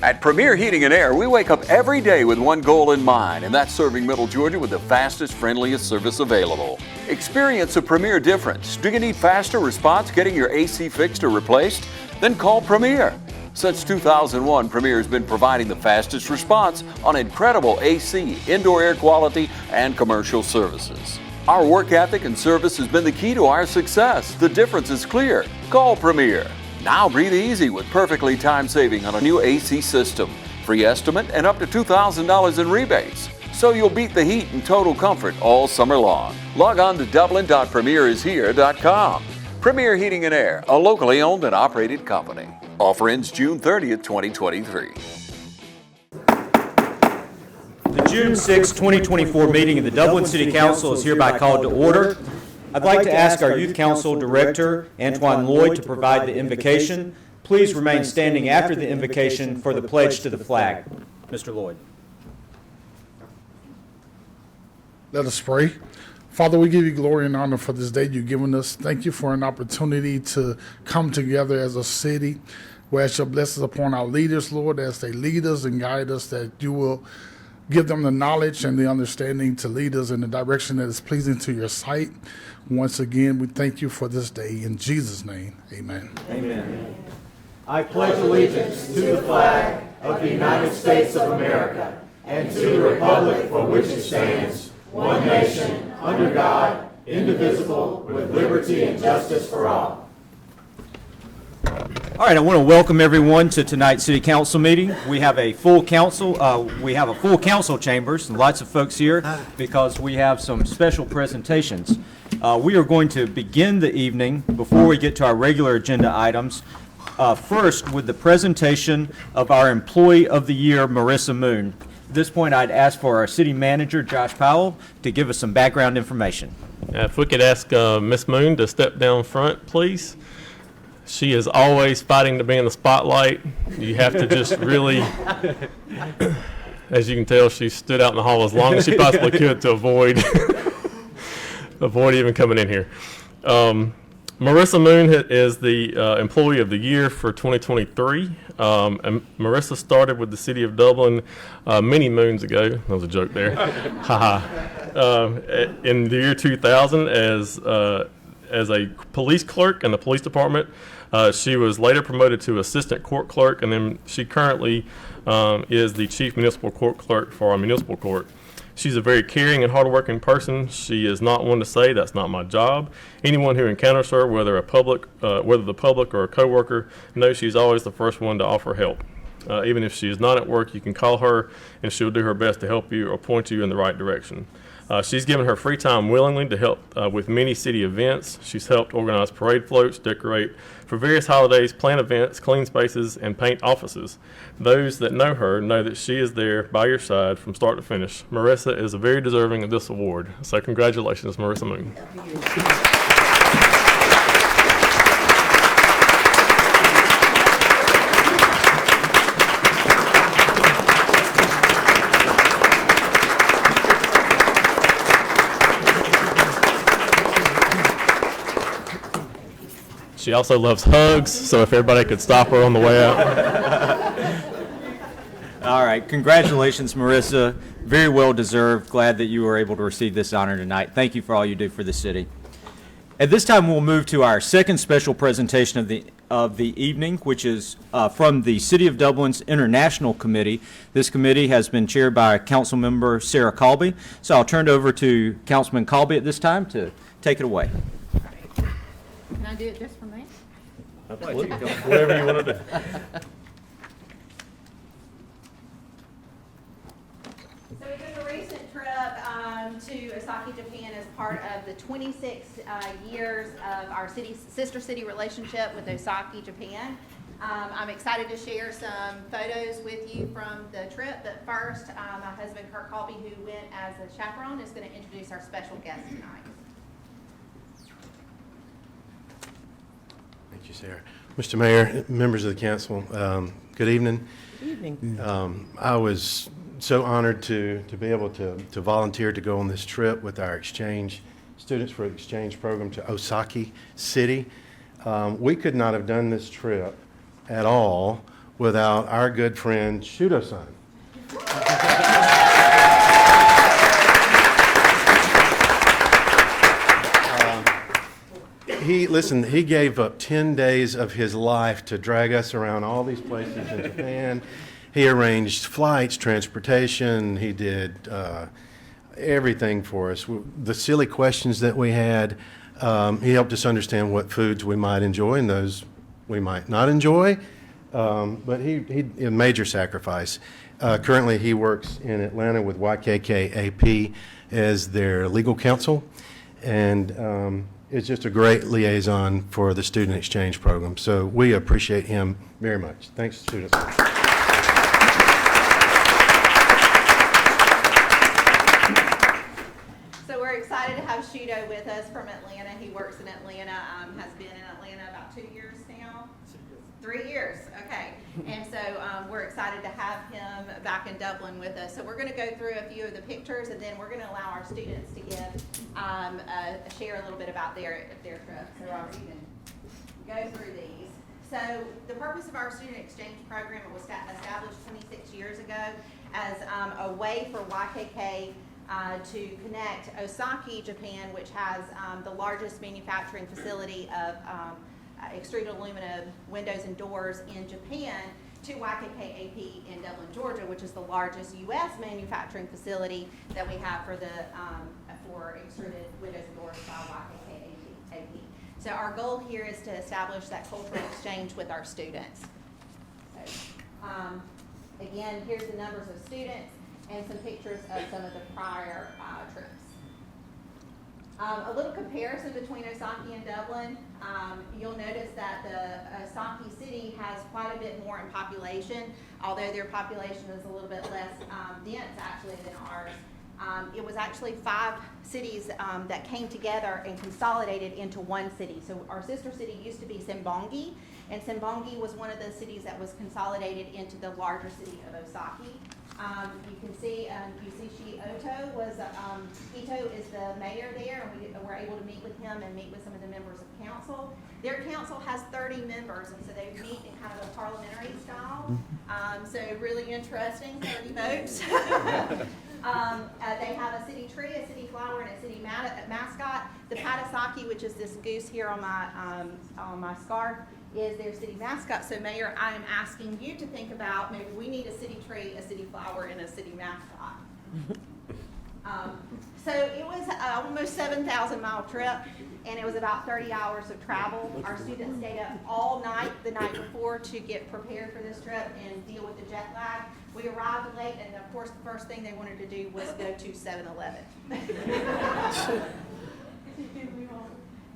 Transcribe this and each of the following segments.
At Premier Heating and Air, we wake up every day with one goal in mind, and that's serving Middle Georgia with the fastest, friendliest service available. Experience a Premier difference. Do you need faster response getting your AC fixed or replaced? Then call Premier. Since 2001, Premier has been providing the fastest response on incredible AC, indoor air quality, and commercial services. Our work ethic and service has been the key to our success. The difference is clear. Call Premier. Now breathe easy with perfectly time saving on a new AC system. Free estimate and up to $2,000 in rebates. So you'll beat the heat in total comfort all summer long. Log on to dublin.premierishere.com. Premier Heating and Air, a locally owned and operated company. Offer ends June 30th, 2023. The June 6, 2024 meeting of the Dublin City Council is hereby called to order. I'd like to ask our Youth Council Director, Antoine Lloyd, to provide the invocation. Please remain standing after the invocation for the pledge to the flag. Mr. Lloyd. Let us pray. Father, we give you glory and honor for this day you've given us. Thank you for an opportunity to come together as a city. We ask your blessings upon our leaders, Lord, as they lead us and guide us, that you will give them the knowledge and the understanding to lead us in the direction that is pleasing to your sight. Once again, we thank you for this day. In Jesus' name, amen. Amen. I pledge allegiance to the flag of the United States of America and to the republic for which it stands, one nation, under God, indivisible, with liberty and justice for all. All right, I want to welcome everyone to tonight's City Council meeting. We have a full council. Full council chambers and lots of folks here because we have some special presentations. We are going to begin the evening before we get to our regular agenda items. First, with the presentation of our Employee of the Year, Marissa Moon. At this point, I'd ask for our City Manager, Josh Powell, to give us some background information. If we could ask Ms. Moon to step down front, please. She is always fighting to be in the spotlight. You have to just really, as you can tell, she stood out in the hall as long as she possibly could to avoid even coming in here. Marissa Moon is the Employee of the Year for 2023. And Marissa started with the City of Dublin many moons ago. That was a joke there. In the year 2000 as a police clerk in the police department. She was later promoted to assistant court clerk, and then she currently is the chief municipal court clerk for our municipal court. She's a very caring and hardworking person. She is not one to say, "That's not my job." Anyone who encounters her, whether the public or a coworker, knows she's always the first one to offer help. Even if she is not at work, you can call her, and she'll do her best to help you or point you in the right direction. She's given her free time willingly to help with many city events. She's helped organize parade floats, decorate for various holidays, plan events, clean spaces, and paint offices. Those that know her know that she is there by your side from start to finish. Marissa is very deserving of this award. So congratulations, Marissa Moon. She also loves hugs, so if everybody could stop her on the way out. All right, congratulations, Marissa. Very well deserved. Glad that you were able to receive this honor tonight. Thank you for all you do for the city. At this time, we'll move to our second special presentation of the evening, which is from the City of Dublin's International Committee. This committee has been chaired by Council Member Sarah Colby. So I'll turn it over to Councilman Colby at this time to take it away. Can I do it just from there? Whatever you want to do. So we took a recent trip to Osaka, Japan as part of the 26 years of our sister city relationship with Osaka, Japan. I'm excited to share some photos with you from the trip, but first, my husband Kurt Colby, who went as a chaperone, is going to introduce our special guest tonight. Thank you, Sarah. Mr. Mayor, members of the council, good evening. Good evening. I was so honored to be able to volunteer to go on this trip with our students for exchange program to Osaka City. We could not have done this trip at all without our good friend Shudo-san. He gave up 10 days of his life to drag us around all these places in Japan. He arranged flights, transportation. He did everything for us. The silly questions that we had, he helped us understand what foods we might enjoy and those we might not enjoy. But he a major sacrifice. Currently, he works in Atlanta with YKK-AP as their legal counsel, and is just a great liaison for the student exchange program. So we appreciate him very much. Thanks, students. So we're excited to have Shudo with us from Atlanta. He works in Atlanta, has been in Atlanta about 2 years now. 3 years, okay. And so we're excited to have him back in Dublin with us. So we're going to go through a few of the pictures, and then we're going to allow our students to give share a little bit about their trip. So Robert, you can go through these. So the purpose of our student exchange program was established 26 years ago as a way for YKK to connect Osaka, Japan, which has the largest manufacturing facility of extruded aluminum windows and doors in Japan, to YKK-AP in Dublin, Georgia, which is the largest U.S. manufacturing facility that we have for the for extruded windows and doors by YKK-AP. So our goal here is to establish that cultural exchange with our students. So, again, here's the numbers of students and some pictures of some of the prior trips. A little comparison between Osaka and Dublin. You'll notice that the Osaka city has quite a bit more in population, although their population is a little bit less dense actually than ours. It was actually 5 cities that came together and consolidated into one city. So our sister city used to be Sembongi, and Sembongi was one of the cities that was consolidated into the larger city of Osaka. You can see Yusushi Ito is the mayor there, and we were able to meet with him and meet with some of the members of council. Their council has 30 members, and so they meet in kind of a parliamentary style. So really interesting, 30 votes. They have a city tree, a city flower, and a city mascot. The Patasaki, which is this goose here on my scarf, is their city mascot. So Mayor, I am asking you to think about maybe we need a city tree, a city flower, and a city mascot. So it was almost 7,000-mile trip, and it was about 30 hours of travel. Our students stayed up all night the night before to get prepared for this trip and deal with the jet lag. We arrived late, and of course the first thing they wanted to do was go to 7-Eleven.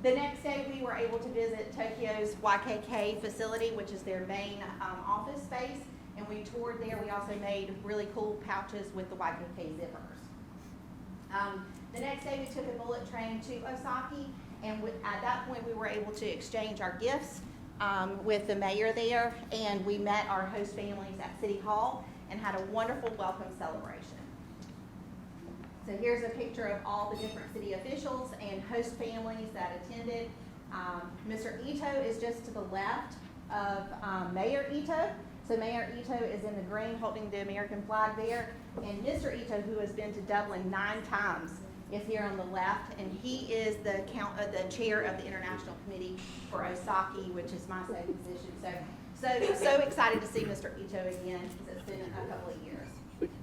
The next day, we were able to visit Tokyo's YKK facility, which is their main office space, and we toured there. We also made really cool pouches with the YKK zippers. The next day, we took a bullet train to Osaka, and at that point, we were able to exchange our gifts with the mayor there, and we met our host families at City Hall and had a wonderful welcome celebration. So here's a picture of all the different city officials and host families that attended. Mr. Ito is just to the left of Mayor Ito. So Mayor Ito is in the green holding the American flag there. And Mr. Ito, who has been to Dublin 9 times, is here on the left. And he is the chair of the International Committee for Osaka, which is my same position. So excited to see Mr. Ito again, because it's been a couple of years.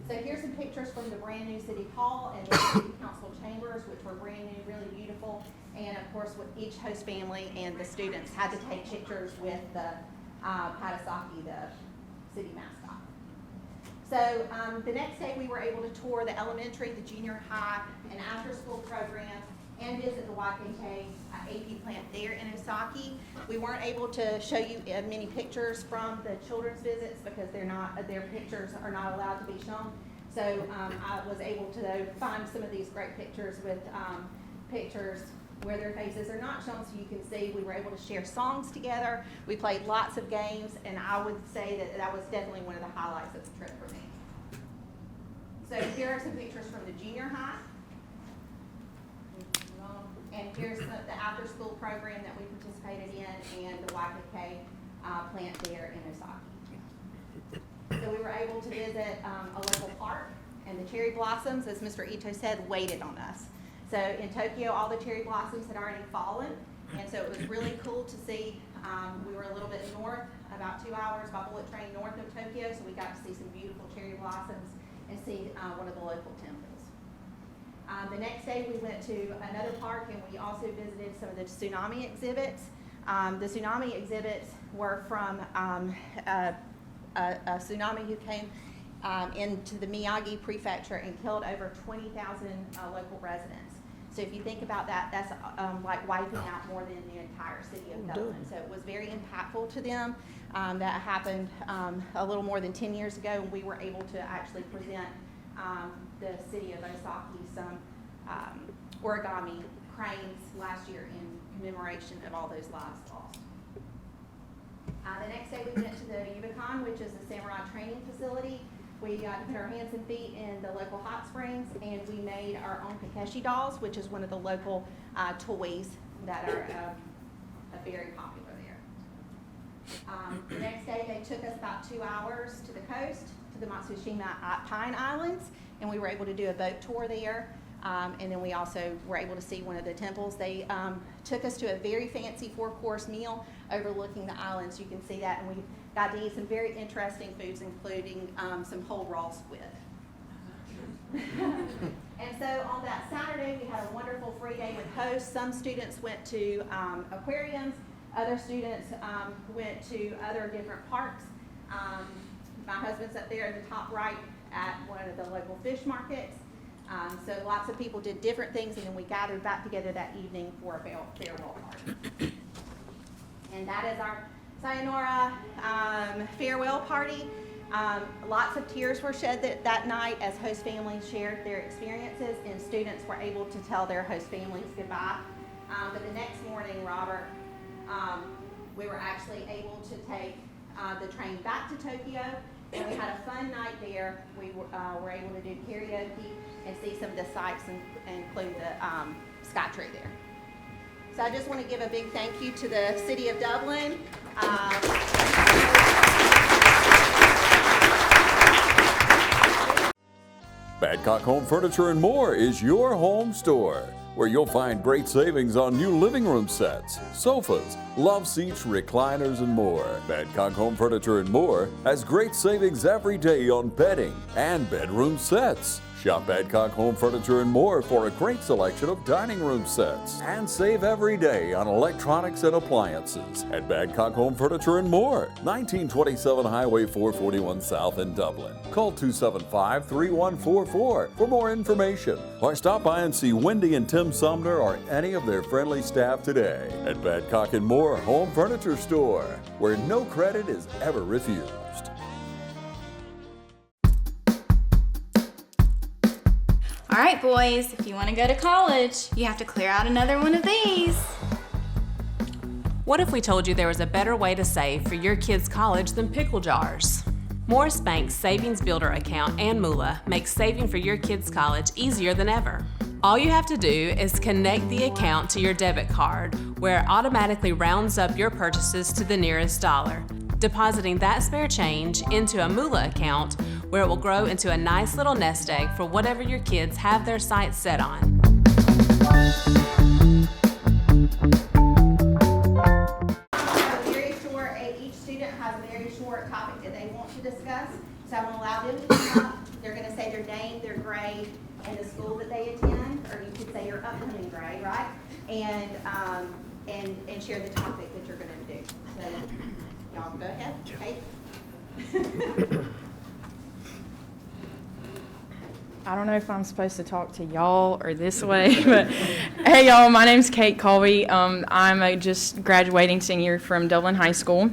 So here's some pictures from the brand new City Hall and the City Council chambers, which were brand new, really beautiful. And of course, with each host family and the students had to take pictures with the Patasaki, the city mascot. So the next day, we were able to tour the elementary, the junior high, and after-school programs, and visit the YKK AP plant there in Osaka. We weren't able to show you many pictures from the children's visits because their pictures are not allowed to be shown. So I was able to find some of these great pictures with pictures where their faces are not shown, so you can see we were able to share songs together. We played lots of games, and I would say that was definitely one of the highlights of the trip for me. So here are some pictures from the junior high. And here's the after-school program that we participated in and the YKK plant there in Osaka. we were able to visit a local park, and the cherry blossoms, as Mr. Ito said, waited on us. So in Tokyo, all the cherry blossoms had already fallen, and so it was really cool to see. We were a little bit north, about 2 hours by bullet train north of Tokyo, so we got to see some beautiful cherry blossoms and see one of the local temples. The next day we went to another park, and we also visited some of the tsunami exhibits. The tsunami exhibits were from a tsunami who came into the Miyagi prefecture and killed over 20,000 local residents. So if you think about that, that's like wiping out more than the entire city of Dublin. So it was very impactful to them. That happened a little more than 10 years ago, and we were able to actually present the city of Osaki some origami cranes last year in commemoration of all those lives lost. The next day we went to the Yubicon, which is a samurai training facility. We got to put our hands and feet in the local hot springs, and we made our own Takeshi dolls, which is one of the local toys that are very popular there. The next day they took us about 2 hours to the coast, to the Matsushima Pine Islands, and we were able to do a boat tour there. And then we also were able to see one of the temples. They took us to a very fancy 4-course meal overlooking the islands. You can see that, and we got to eat some very interesting foods, including some whole raw squid. And so on that Saturday, we had a wonderful free day with hosts. Some students went to aquariums. Other students went to other different parks. My husband's up there in the top right at one of the local fish markets. So lots of people did different things, and then we gathered back together that evening for a farewell party. And that is our Sayonara farewell party. Lots of tears were shed that night as host families shared their experiences, and students were able to tell their host families goodbye. But the next morning, Robert, we were actually able to take the train back to Tokyo, and we had a fun night there. We were able to do karaoke and see some of the sights, and include the Sky Tree there. So I just want to give a big thank you to the City of Dublin. Badcock Home Furniture and More is your home store, where you'll find great savings on new living room sets, sofas, love seats, recliners, and more. Badcock Home Furniture and More has great savings every day on bedding and bedroom sets. Shop Badcock Home Furniture and More for a great selection of dining room sets, and save every day on electronics and appliances at Badcock Home Furniture and More, 1927 Highway 441 South in Dublin. Call 275-3144 for more information, or stop by and see Wendy and Tim Sumner or any of their friendly staff today at Badcock and More Home Furniture Store, where no credit is ever refused. All right, boys, if you want to go to college, you have to clear out another one of these. What if we told you there was a better way to save for your kids' college than pickle jars? Morris Bank's Savings Builder account and Moolah makes saving for your kids' college easier than ever. All you have to do is connect the account to your debit card, where it automatically rounds up your purchases to the nearest dollar, depositing that spare change into a Moolah account, where it will grow into a nice little nest egg for whatever your kids have their sights set on. Each student has a very short topic that they want to discuss, so I'm going to allow them to come up. They're going to say their name, their grade, and the school that they attend, or you could say your upcoming grade, right? And share the topic that you're going to do. So y'all go ahead. Kate. I don't know if I'm supposed to talk to y'all or this way, but hey y'all, my name's Kate Colby. I'm a just graduating senior from Dublin High School.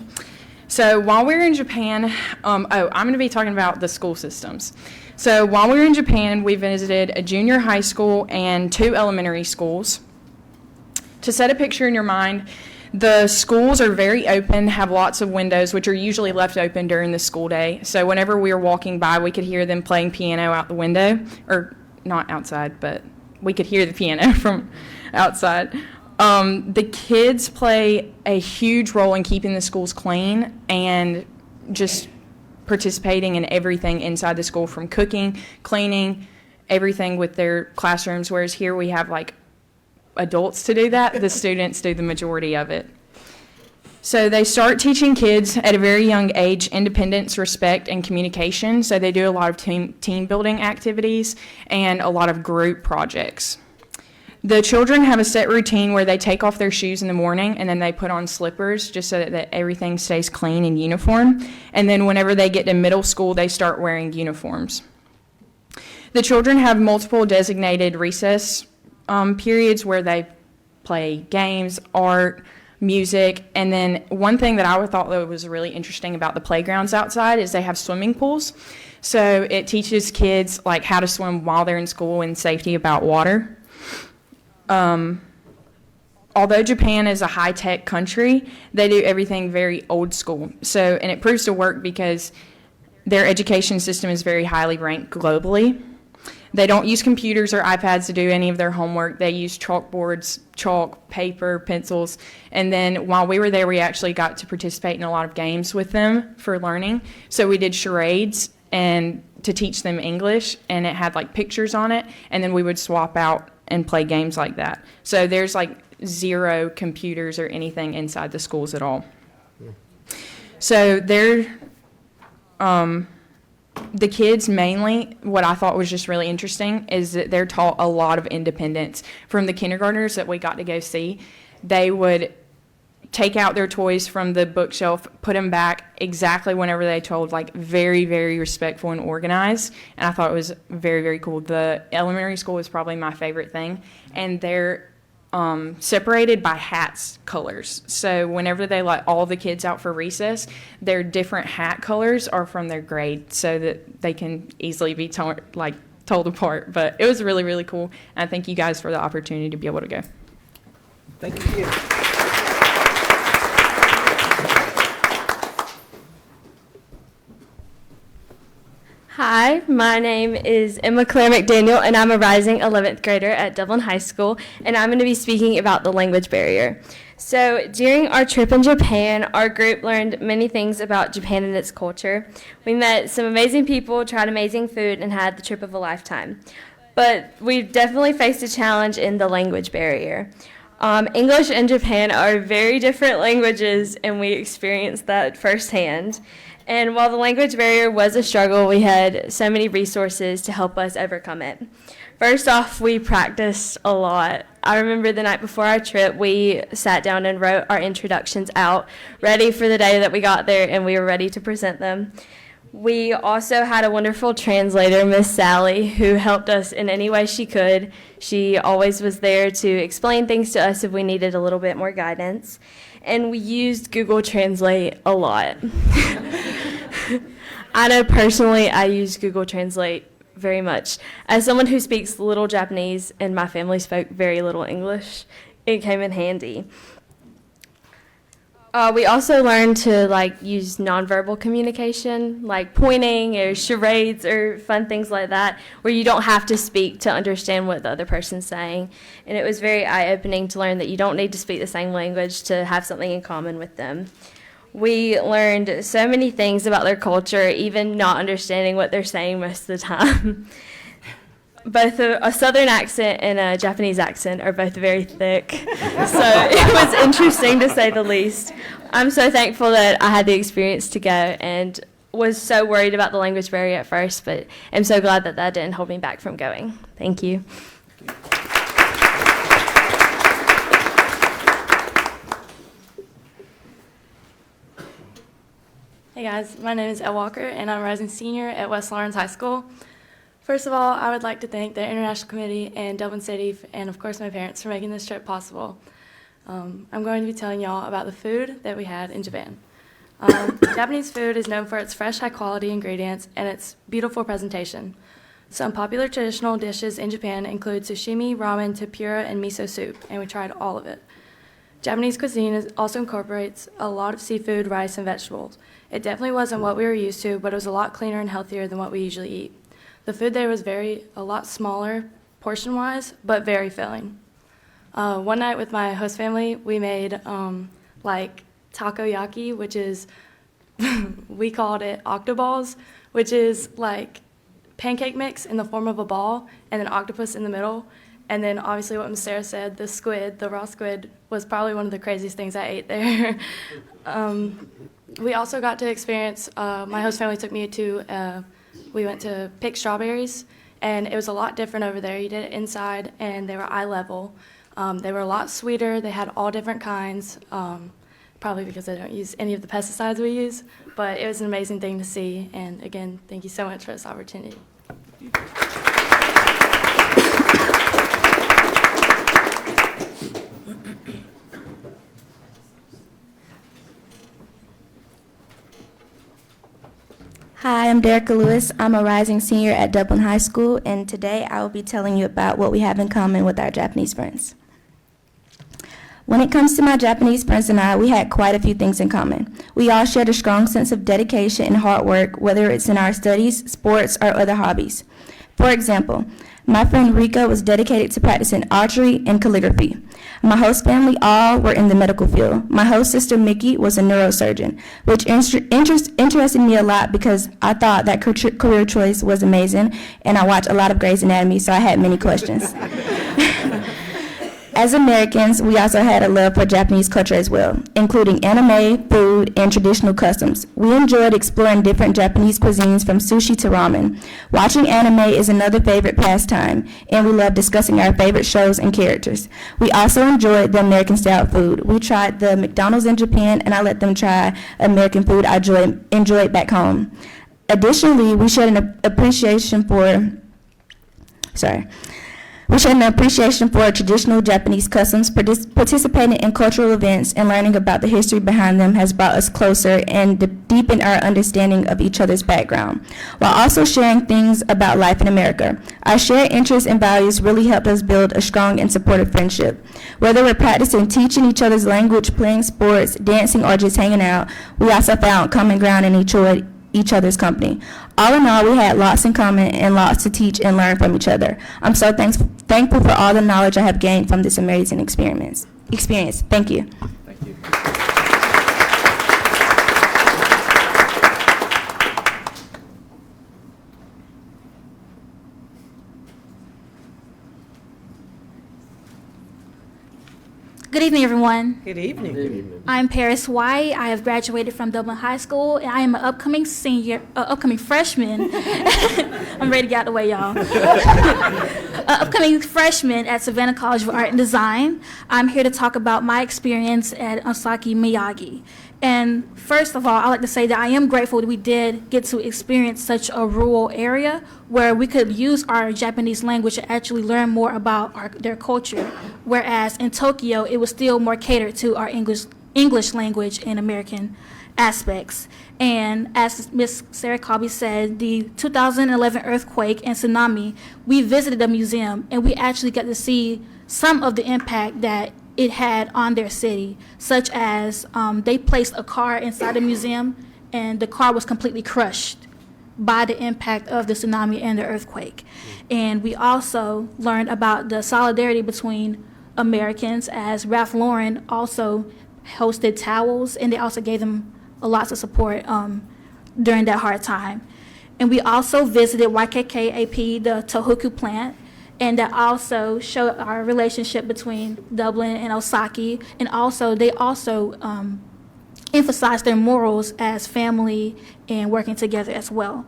So while we were in Japan, I'm going to be talking about the school systems. So while we were in Japan, we visited a junior high school and 2 elementary schools. To set a picture in your mind, the schools are very open, have lots of windows, which are usually left open during the school day. So whenever we were walking by, we could hear them playing piano out the window, or not outside, but we could hear the piano from outside. The kids play a huge role in keeping the schools clean and just participating in everything inside the school, from cooking, cleaning, everything with their classrooms, whereas here we have like adults to do that. The students do the majority of it. So they start teaching kids at a very young age independence, respect, and communication. So they do a lot of team building activities and a lot of group projects. The children have a set routine where they take off their shoes in the morning and then they put on slippers just so that everything stays clean and uniform. And then whenever they get to middle school, they start wearing uniforms. The children have multiple designated recess periods where they play games, art, music, and then one thing that I thought that was really interesting about the playgrounds outside is they have swimming pools. So it teaches kids like how to swim while they're in school and safety about water. Although Japan is a high-tech country, they do everything very old school. So, and it proves to work because their education system is very highly ranked globally. They don't use computers or iPads to do any of their homework. They use chalkboards, chalk, paper, pencils. And then while we were there, we actually got to participate in a lot of games with them for learning. So we did charades and to teach them English, and it had like pictures on it. And then we would swap out and play games like that. So there's like 0 computers or anything inside the schools at all. So they're, the kids mainly, what I thought was just really interesting is that they're taught a lot of independence. From the kindergartners that we got to go see, they would take out their toys from the bookshelf, put them back exactly whenever they told, like very, very respectful and organized. And I thought it was very, very cool. The elementary school was probably my favorite thing. And they're separated by hats colors. So whenever they let all the kids out for recess, their different hat colors are from their grade so that they can easily be told apart. But it was really, really cool. And I thank you guys for the opportunity to be able to go. Thank you. Hi, my name is Emma Claire McDaniel, and I'm a rising 11th grader at Dublin High School, and I'm going to be speaking about the language barrier. So during our trip in Japan, our group learned many things about Japan and its culture. We met some amazing people, tried amazing food, and had the trip of a lifetime. But we've definitely faced a challenge in the language barrier. English and Japan are very different languages, and we experienced that firsthand. And while the language barrier was a struggle, we had so many resources to help us overcome it. First off, we practiced a lot. I remember the night before our trip, we sat down and wrote our introductions out, ready for the day that we got there, and we were ready to present them. We also had a wonderful translator, Miss Sally, who helped us in any way she could. She always was there to explain things to us if we needed a little bit more guidance. And we used Google Translate a lot. I know personally I use Google Translate very much. As someone who speaks little Japanese and my family spoke very little English, it came in handy. We also learned to use nonverbal communication, like pointing or charades or fun things like that, where you don't have to speak to understand what the other person's saying. And it was very eye-opening to learn that you don't need to speak the same language to have something in common with them. We learned so many things about their culture, even not understanding what they're saying most of the time. Both a Southern accent and a Japanese accent are both very thick, so it was interesting to say the least. I'm so thankful that I had the experience to go and was so worried about the language barrier at first, but I'm so glad that that didn't hold me back from going. Thank you. Hey guys, my name is Elle Walker and I'm a rising senior at West Lawrence High School. First of all, I would like to thank the International Committee and Dublin City and of course my parents for making this trip possible. I'm going to be telling y'all about the food that we had in Japan. Japanese food is known for its fresh, high-quality ingredients and its beautiful presentation. Some popular traditional dishes in Japan include sushimi, ramen, tempura, and miso soup, and we tried all of it. Japanese cuisine also incorporates a lot of seafood, rice, and vegetables. It definitely wasn't what we were used to, but it was a lot cleaner and healthier than what we usually eat. The food there was a lot smaller portion-wise, but very filling. One night with my host family, we made takoyaki, which is we called it octoballs, which is like pancake mix in the form of a ball and an octopus in the middle. And then obviously what Ms. Sarah said, the squid, the raw squid, was probably one of the craziest things I ate there. We also got to experience, my host family took me to, we went to pick strawberries, and it was a lot different over there. You did it inside, and they were eye level. They were a lot sweeter. They had all different kinds, probably because they don't use any of the pesticides we use. But it was an amazing thing to see. And again, thank you so much for this opportunity. Hi, I'm Derica Lewis. I'm a rising senior at Dublin High School, and today I will be telling you about what we have in common with our Japanese friends. When it comes to my Japanese friends and I, we had quite a few things in common. We all shared a strong sense of dedication and hard work, whether it's in our studies, sports, or other hobbies. For example, my friend Rika was dedicated to practicing archery and calligraphy. My host family all were in the medical field. My host sister Mickey was a neurosurgeon, which interested me a lot because I thought that career choice was amazing, and I watched a lot of Grey's Anatomy, so I had many questions. As Americans, we also had a love for Japanese culture as well, including anime, food, and traditional customs. We enjoyed exploring different Japanese cuisines from sushi to ramen. Watching anime is another favorite pastime, and we love discussing our favorite shows and characters. We also enjoyed the American-style food. We tried the McDonald's in Japan, and I let them try American food I enjoyed back home. Additionally, we shared an appreciation for traditional Japanese customs. Participating in cultural events and learning about the history behind them has brought us closer and deepened our understanding of each other's background, while also sharing things about life in America. Our shared interests and values really helped us build a strong and supportive friendship. Whether we're practicing teaching each other's language, playing sports, dancing, or just hanging out, we also found common ground and enjoyed each other's company. All in all, we had lots in common and lots to teach and learn from each other. I'm so thankful for all the knowledge I have gained from this amazing experience. Thank you. Thank you. Good evening, everyone. Good evening. Good evening. I'm Paris White. I have graduated from Dublin High School, and I am an upcoming freshman. I'm ready to get out of the way, y'all. Upcoming freshman at Savannah College of Art and Design. I'm here to talk about my experience at Osaki Miyagi. And first of all, I'd like to say that I am grateful that we did get to experience such a rural area where we could use our Japanese language to actually learn more about their culture. Whereas in Tokyo, it was still more catered to our English language and American aspects. And as Ms. Sarah Colby said, the 2011 earthquake and tsunami, we visited the museum and we actually got to see some of the impact that it had on their city, such as they placed a car inside the museum and the car was completely crushed by the impact of the tsunami and the earthquake. And we also learned about the solidarity between Americans, as Ralph Lauren also hosted towels and they also gave them lots of support during that hard time. And we also visited YKK-AP, the Tohoku plant, and that also showed our relationship between Dublin and Osaki, and also they also emphasized their morals as family and working together as well.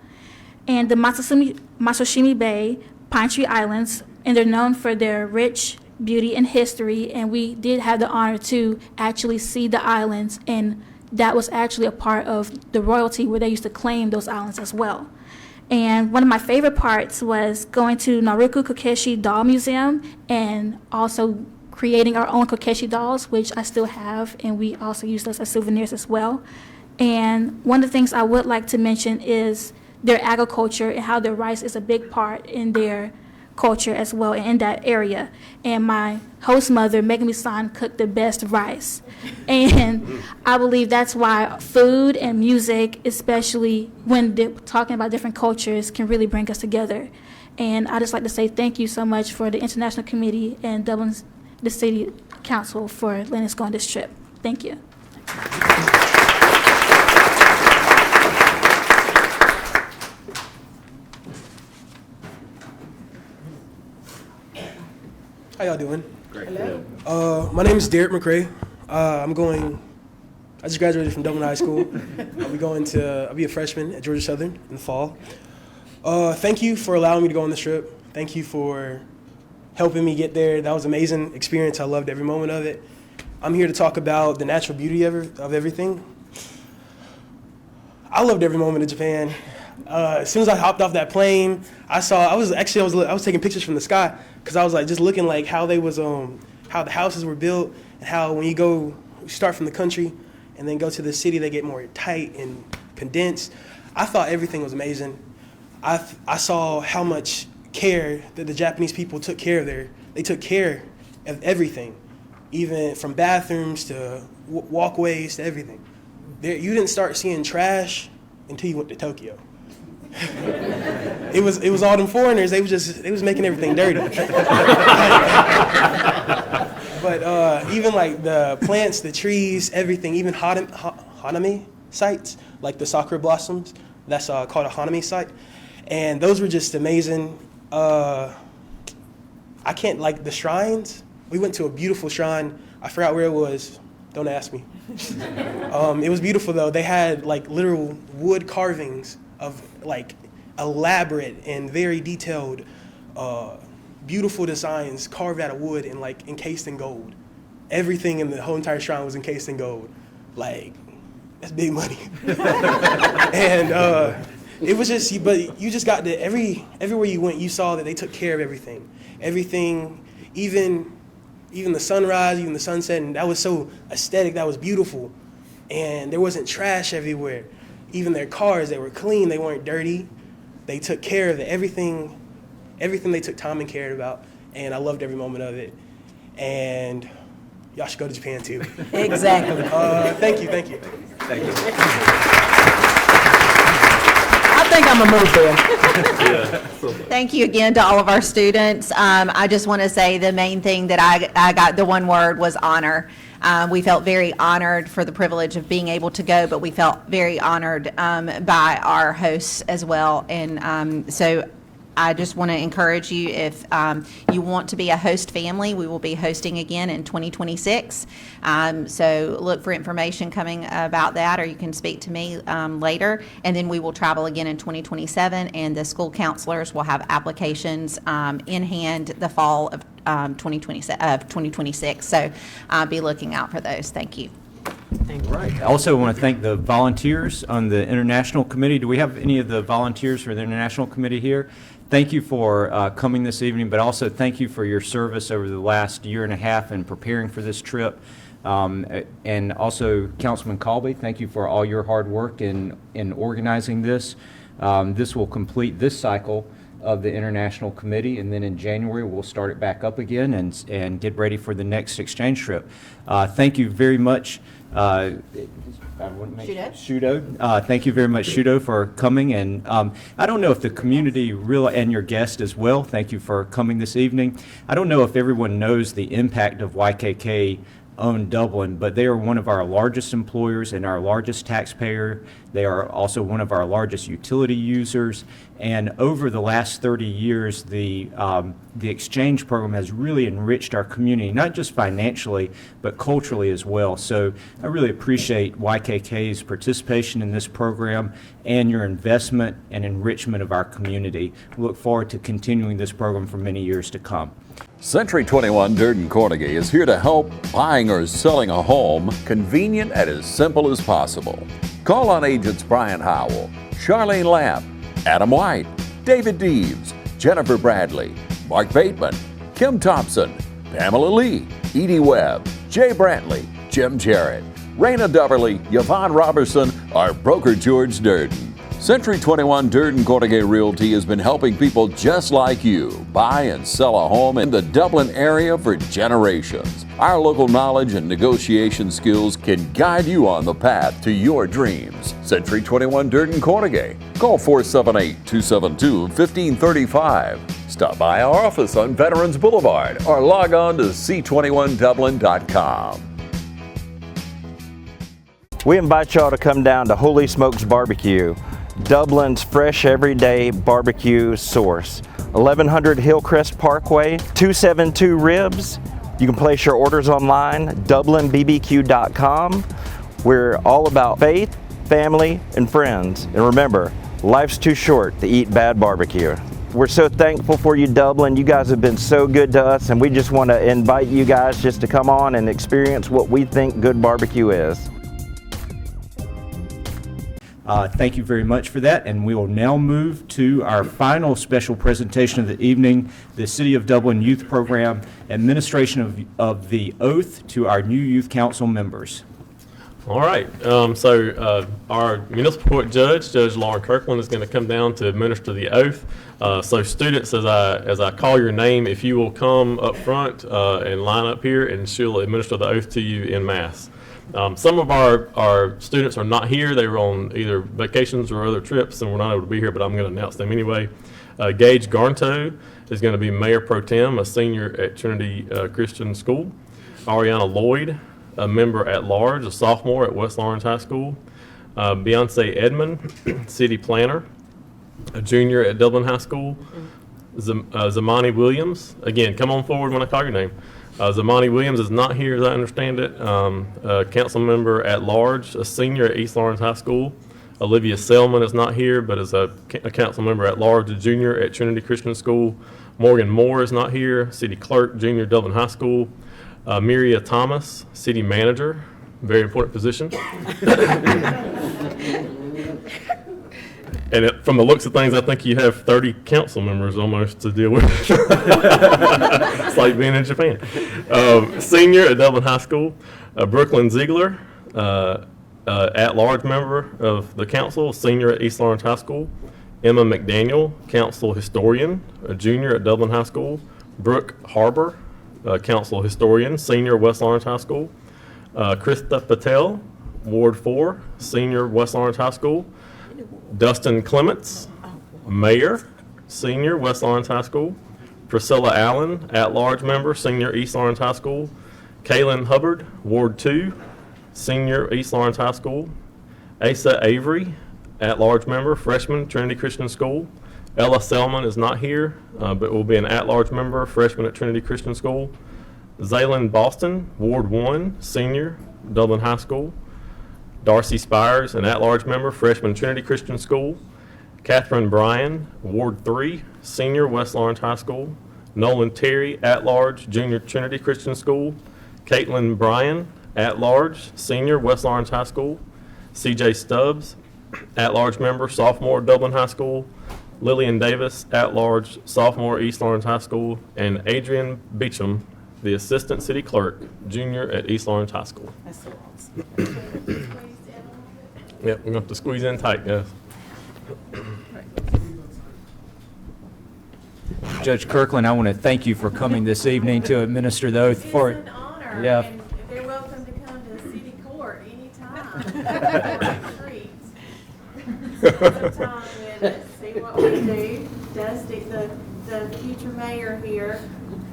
And the Matsushima Bay, Pine Tree Islands, and they're known for their rich beauty and history, and we did have the honor to actually see the islands, and that was actually a part of the royalty where they used to claim those islands as well. And one of my favorite parts was going to Naruku Kokeshi Doll Museum and also creating our own Kokeshi dolls, which I still have, and we also use those as souvenirs as well. And one of the things I would like to mention is their agriculture and how their rice is a big part in their culture as well in that area. And my host mother, Megami-san, cooked the best rice. And I believe that's why food and music, especially when they're talking about different cultures, can really bring us together. And I just like to say thank you so much for the International Committee and Dublin's the City Council for letting us go on this trip. Thank you. How y'all doing? Great. My name is Derek McCray. I just graduated from Dublin High School. I'll be a freshman at Georgia Southern in the fall. Thank you for allowing me to go on this trip. Thank you for helping me get there. That was an amazing experience. I loved every moment of it. I'm here to talk about the natural beauty of everything. I loved every moment of Japan. As soon as I hopped off that plane, I was taking pictures from the sky because I was like just looking like how the houses were built and how when you start from the country and then go to the city, they get more tight and condensed. I thought everything was amazing. I saw how much care that the Japanese people took care of they took care of everything, even from bathrooms to walkways to everything. You didn't start seeing trash until you went to Tokyo. It was all them foreigners. They was making everything dirty. But even like the plants, the trees, everything, even hanami sites, like the sakura blossoms, that's called a hanami site. And those were just amazing. The shrines, we went to a beautiful shrine. I forgot where it was. Don't ask me. It was beautiful though. They had like literal wood carvings of like elaborate and very detailed, beautiful designs carved out of wood and like encased in gold. Everything in the whole entire shrine was encased in gold. Like, that's big money. And it was just, but you just got to, everywhere you went, you saw that they took care of everything. Everything, even the sunrise, even the sunset, and that was so aesthetic, that was beautiful. And there wasn't trash everywhere. Even their cars, they were clean, they weren't dirty. They took care of it. Everything they took time and cared about, and I loved every moment of it. And y'all should go to Japan too. Exactly. Thank you. Thank you. I think I'm gonna move there. Thank you again to all of our students. I just want to say the main thing that I got, the one word was honor. We felt very honored for the privilege of being able to go, but we felt very honored by our hosts as well. And so I just want to encourage you, if you want to be a host family, we will be hosting again in 2026. So look for information coming about that, or you can speak to me later. And then we will travel again in 2027, and the school counselors will have applications in hand the fall of 2026. So be looking out for those. Thank you. Thank you. Right. I also want to thank the volunteers on the International Committee. Do we have any of the volunteers for the International Committee here? Thank you for coming this evening, but also thank you for your service over the last year and a half in preparing for this trip. And also, Councilman Colby, thank you for all your hard work in organizing this. This will complete this cycle of the International Committee, and then in January we'll start it back up again and get ready for the next exchange trip. Thank you very much. Shudo. Thank you very much, Shudo, for coming. And I don't know if the community really, and your guest as well, thank you for coming this evening. I don't know if everyone knows the impact of YKK on Dublin, but they are one of our largest employers and our largest taxpayer. They are also one of our largest utility users. And over the last 30 years, the exchange program has really enriched our community, not just financially, but culturally as well. So I really appreciate YKK's participation in this program and your investment and enrichment of our community. We look forward to continuing this program for many years to come. Century 21 Durden Carnegie is here to help buying or selling a home convenient and as simple as possible. Call on agents Brian Howell, Charlene Lamp, Adam White, David Deeves, Jennifer Bradley, Mark Bateman, Kim Thompson, Pamela Lee, Edie Webb, Jay Brantley, Jim Jarrett, Raina Dubberly, Yvonne Robertson, our broker George Durden. Century 21 Durden Carnegie Realty has been helping people just like you buy and sell a home in the Dublin area for generations. Our local knowledge and negotiation skills can guide you on the path to your dreams. Century 21 Durden Carnegie. Call 478-272-1535. Stop by our office on Veterans Boulevard or log on to c21dublin.com. We invite y'all to come down to Holy Smokes Barbecue. Dublin's fresh everyday barbecue source. 1100 Hillcrest Parkway, 272 Ribs. You can place your orders online, dublinbbq.com. We're all about faith, family, and friends. And remember, life's too short to eat bad barbecue. We're so thankful for you, Dublin. You guys have been so good to us, and we just want to invite you guys just to come on and experience what we think good barbecue is. Thank you very much for that, and we will now move to our final special presentation of the evening, the City of Dublin Youth Program, administration of the oath to our new youth council members. All right, so our municipal court judge, Judge Lauren Kirkland, is going to come down to administer the oath. So students, as I call your name, if you will come up front and line up here, and she'll administer the oath to you en masse. Some of our students are not here. They were on either vacations or other trips and were not able to be here, but I'm going to announce them anyway. Gage Garnto is going to be Mayor Pro Tem, a senior at Trinity Christian School. Ariana Lloyd, a member at large, a sophomore at West Lawrence High School. Beyonce Edmond, city planner, a junior at Dublin High School. Zamani Williams, again, come on forward when I call your name. Zamani Williams is not here, as I understand it. Council member at large, a senior at East Lawrence High School. Olivia Selman is not here, but is a council member at large, a junior at Trinity Christian School. Morgan Moore is not here, city clerk, junior, Dublin High School. Miria Thomas, city manager, very important position. And from the looks of things, I think you have 30 council members almost to deal with. It's like being in Japan. Senior at Dublin High School. Brooklyn Ziegler, at-large member of the council, senior at East Lawrence High School. Emma McDaniel, council historian, a junior at Dublin High School. Brooke Harbor, council historian, senior, West Lawrence High School. Krista Patel, Ward 4, senior, West Lawrence High School. Dustin Clements, mayor, senior, West Lawrence High School. Priscilla Allen, at-large member, senior, East Lawrence High School. Kaylin Hubbard, Ward 2, senior, East Lawrence High School. Asa Avery, at-large member, freshman, Trinity Christian School. Ella Selman is not here, but will be an at-large member, freshman at Trinity Christian School. Zaylin Boston, Ward 1, senior, Dublin High School. Darcy Spires, an at-large member, freshman, Trinity Christian School. Catherine Bryan, Ward 3, senior, West Lawrence High School. Nolan Terry, at-large, junior, Trinity Christian School. Caitlin Bryan, at-large, senior, West Lawrence High School. CJ Stubbs, at-large member, sophomore, Dublin High School. Lillian Davis, at-large, sophomore, East Lawrence High School. And Adrian Beecham, the assistant city clerk, junior at East Lawrence High School. That's so awesome. Yep, we're going to have to squeeze in tight, guys. Judge Kirkland, I want to thank you for coming this evening to administer the oath for. It's an honor, Yeah. and they're welcome to come to city court anytime. Treats. Sometime and see what we do. Dusty, the future mayor here,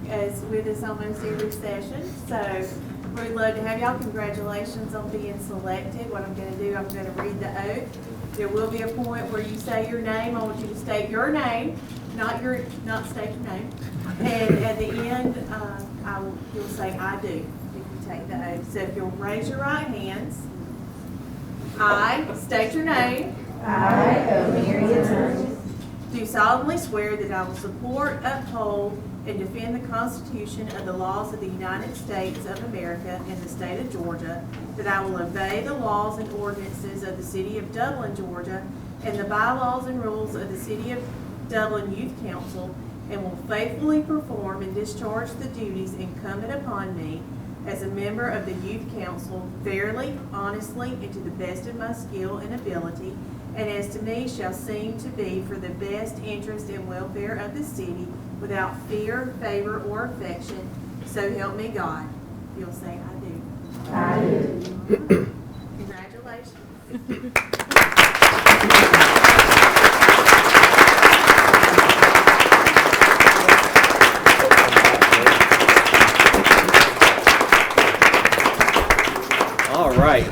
is with us almost every session, so we'd love to have y'all. Congratulations on being selected. What I'm going to do, I'm going to read the oath. There will be a point where you say your name. I want you to state your name, not state your name. And at the end, you'll say "I do" if you take the oath. So if you'll raise your right hands, I state your name. I, O'Meara Thomas, Do solemnly swear that I will support, uphold, and defend the Constitution of the laws of the United States of America and the state of Georgia, that I will obey the laws and ordinances of the city of Dublin, Georgia, and the bylaws and rules of the city of Dublin Youth Council, and will faithfully perform and discharge the duties incumbent upon me as a member of the Youth Council fairly, honestly, and to the best of my skill and ability, and as to me shall seem to be for the best interest and welfare of the city, without fear, favor, or affection, so help me God. You'll say, I do. I do. Congratulations. All right.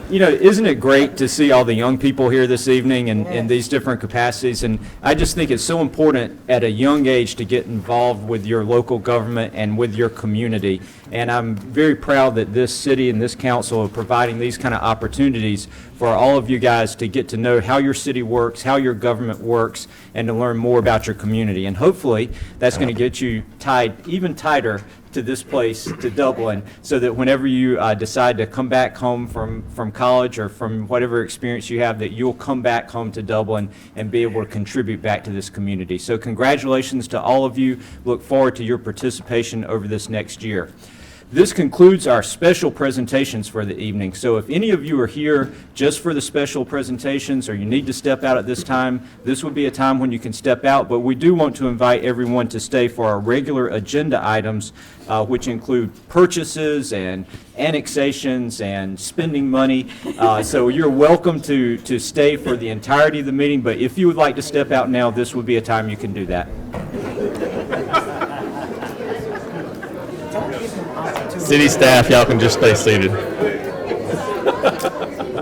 You know, isn't it great to see all the young people here this evening in these different capacities? And I just think it's so important at a young age to get involved with your local government and with your community. And I'm very proud that this city and this council are providing these kind of opportunities for all of you guys to get to know how your city works, how your government works, and to learn more about your community. And hopefully, that's going to get you tied even tighter to this place, to Dublin, so that whenever you decide to come back home from college or from whatever experience you have, that you'll come back home to Dublin and be able to contribute back to this community. So congratulations to all of you. Look forward to your participation over this next year. This concludes our special presentations for the evening. So if any of you are here just for the special presentations or you need to step out at this time, this would be a time when you can step out. But we do want to invite everyone to stay for our regular agenda items, which include purchases and annexations and spending money. So you're welcome to stay for the entirety of the meeting. But if you would like to step out now, this would be a time you can do that. City staff, y'all can just stay seated.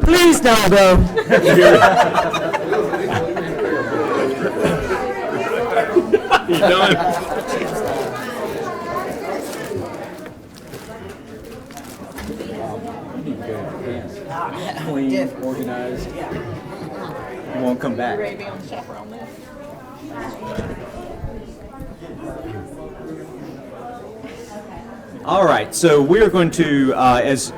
Please don't go. You done? Clean, organized. You won't come back. Ready to be on the chaperone list? All right, so we're going to, as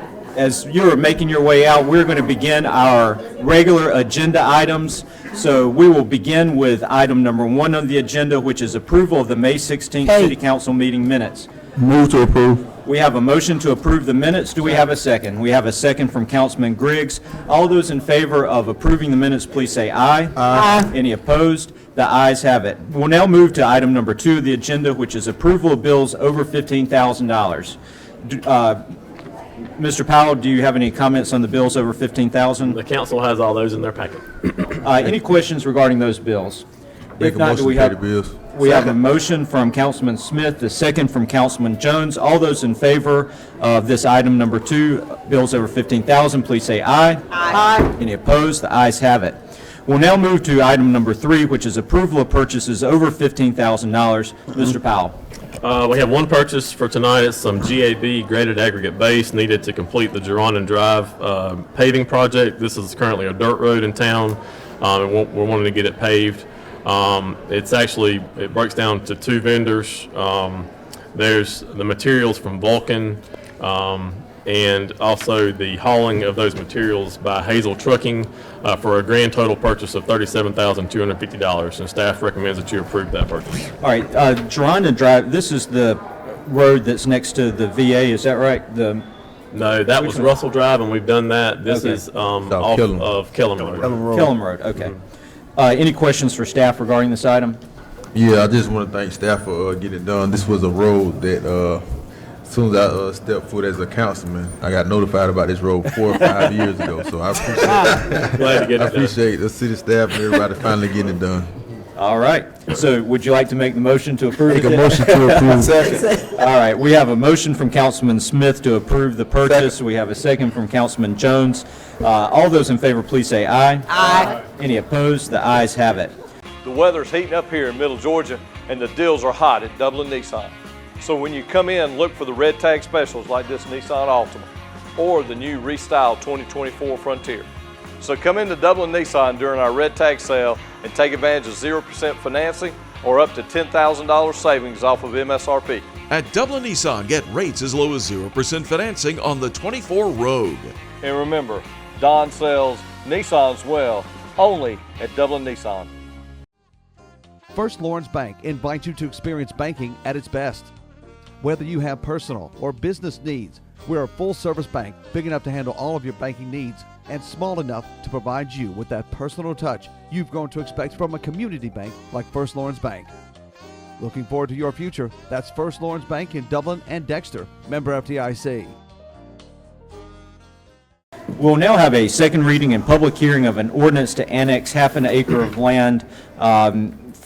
you're making your way out, we're going to begin our regular agenda items. So we will begin with item number 1 on the agenda, which is approval of the May 16th City Council meeting minutes. Move to approve. We have a motion to approve the minutes. Do we have a second? We have a second from Councilman Griggs. All those in favor of approving the minutes, please say aye. Aye. Any opposed? The ayes have it. We'll now move to item number 2 of the agenda, which is approval of bills over $15,000. Mr. Powell, do you have any comments on the bills over $15,000? The council has all those in their packet. Any questions regarding those bills? Make a motion to pay the bills. We have a motion from Councilman Smith, the second from Councilman Jones. All those in favor of this item number 2, bills over $15,000, please say aye. Aye. Any opposed? The ayes have it. We'll now move to item number 3, which is approval of purchases over $15,000. Mr. Powell. We have one purchase for tonight. It's some GAB graded aggregate base needed to complete the Geron and Drive paving project. This is currently a dirt road in town, and we're wanting to get it paved. It breaks down to 2 vendors. There's the materials from Vulcan, and also the hauling of those materials by Hazel Trucking for a grand total purchase of $37,250. And staff recommends that you approve that purchase. All right, Geron and Drive, this is the road that's next to the VA, is that right? No, that was Russell Drive, and we've done that. This is off of Kellum Road. Kellum Road, okay. Any questions for staff regarding this item? Yeah, I just want to thank staff for getting it done. This was a road that as soon as I stepped foot as a councilman, I got notified about this road 4 or 5 years ago. So I appreciate Glad to get it I appreciate the city staff and everybody finally getting it done. All right. So would you like to make the motion to approve? Make a motion to approve. Second. All right. We have a motion from Councilman Smith to approve the purchase. Second. We have a second from Councilman Jones. All those in favor, please say aye. Aye. Any opposed? The ayes have it. The weather's heating up here in Middle Georgia, and the deals are hot at Dublin Nissan. So when you come in, look for the red tag specials like this Nissan Altima or the new restyled 2024 Frontier. So come into Dublin Nissan during our red tag sale and take advantage of 0% financing or up to $10,000 savings off of MSRP. At Dublin Nissan, get rates as low as 0% financing on the 24 Rogue. And remember, Don sells Nissans well, only at Dublin Nissan. First Lawrence Bank invites you to experience banking at its best. Whether you have personal or business needs, we're a full-service bank big enough to handle all of your banking needs and small enough to provide you with that personal touch you've grown to expect from a community bank like First Lawrence Bank. Looking forward to your future? That's First Lawrence Bank in Dublin and Dexter, member FDIC. We'll now have a second reading and public hearing of an ordinance to annex half an acre of land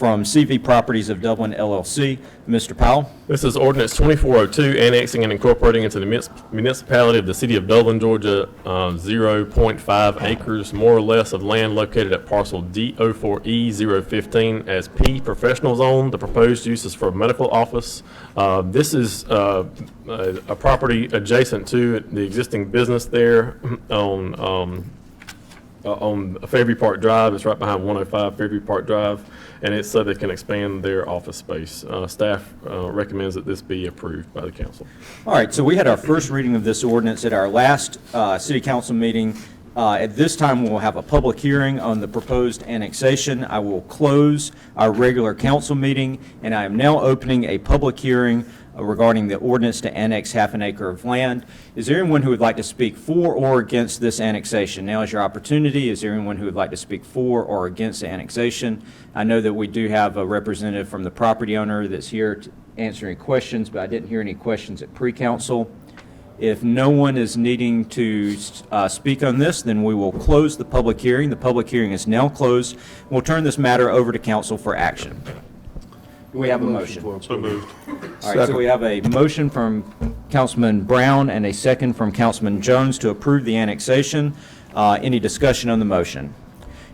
from CV Properties of Dublin LLC. Mr. Powell. This is ordinance 2402, annexing and incorporating into the municipality of the city of Dublin, Georgia, 0.5 acres, more or less, of land located at parcel D04E015 as P professional zone. The proposed use is for a medical office. This is a property adjacent to the existing business there on Fairview Park Drive. It's right behind 105 Fairview Park Drive, and it's so they can expand their office space. Staff recommends that this be approved by the council. All right, so we had our first reading of this ordinance at our last city council meeting. At this time, we'll have a public hearing on the proposed annexation. I will close our regular council meeting, and I am now opening a public hearing regarding the ordinance to annex half an acre of land. Is there anyone who would like to speak for or against this annexation? Now is your opportunity. Is there anyone who would like to speak for or against the annexation? I know that we do have a representative from the property owner that's here to answer any questions, but I didn't hear any questions at pre-council. If no one is needing to speak on this, then we will close the public hearing. The public hearing is now closed. We'll turn this matter over to council for action. Do we have a motion? So moved. All right, so we have a motion from Councilman Brown and a second from Councilman Jones to approve the annexation. Any discussion on the motion?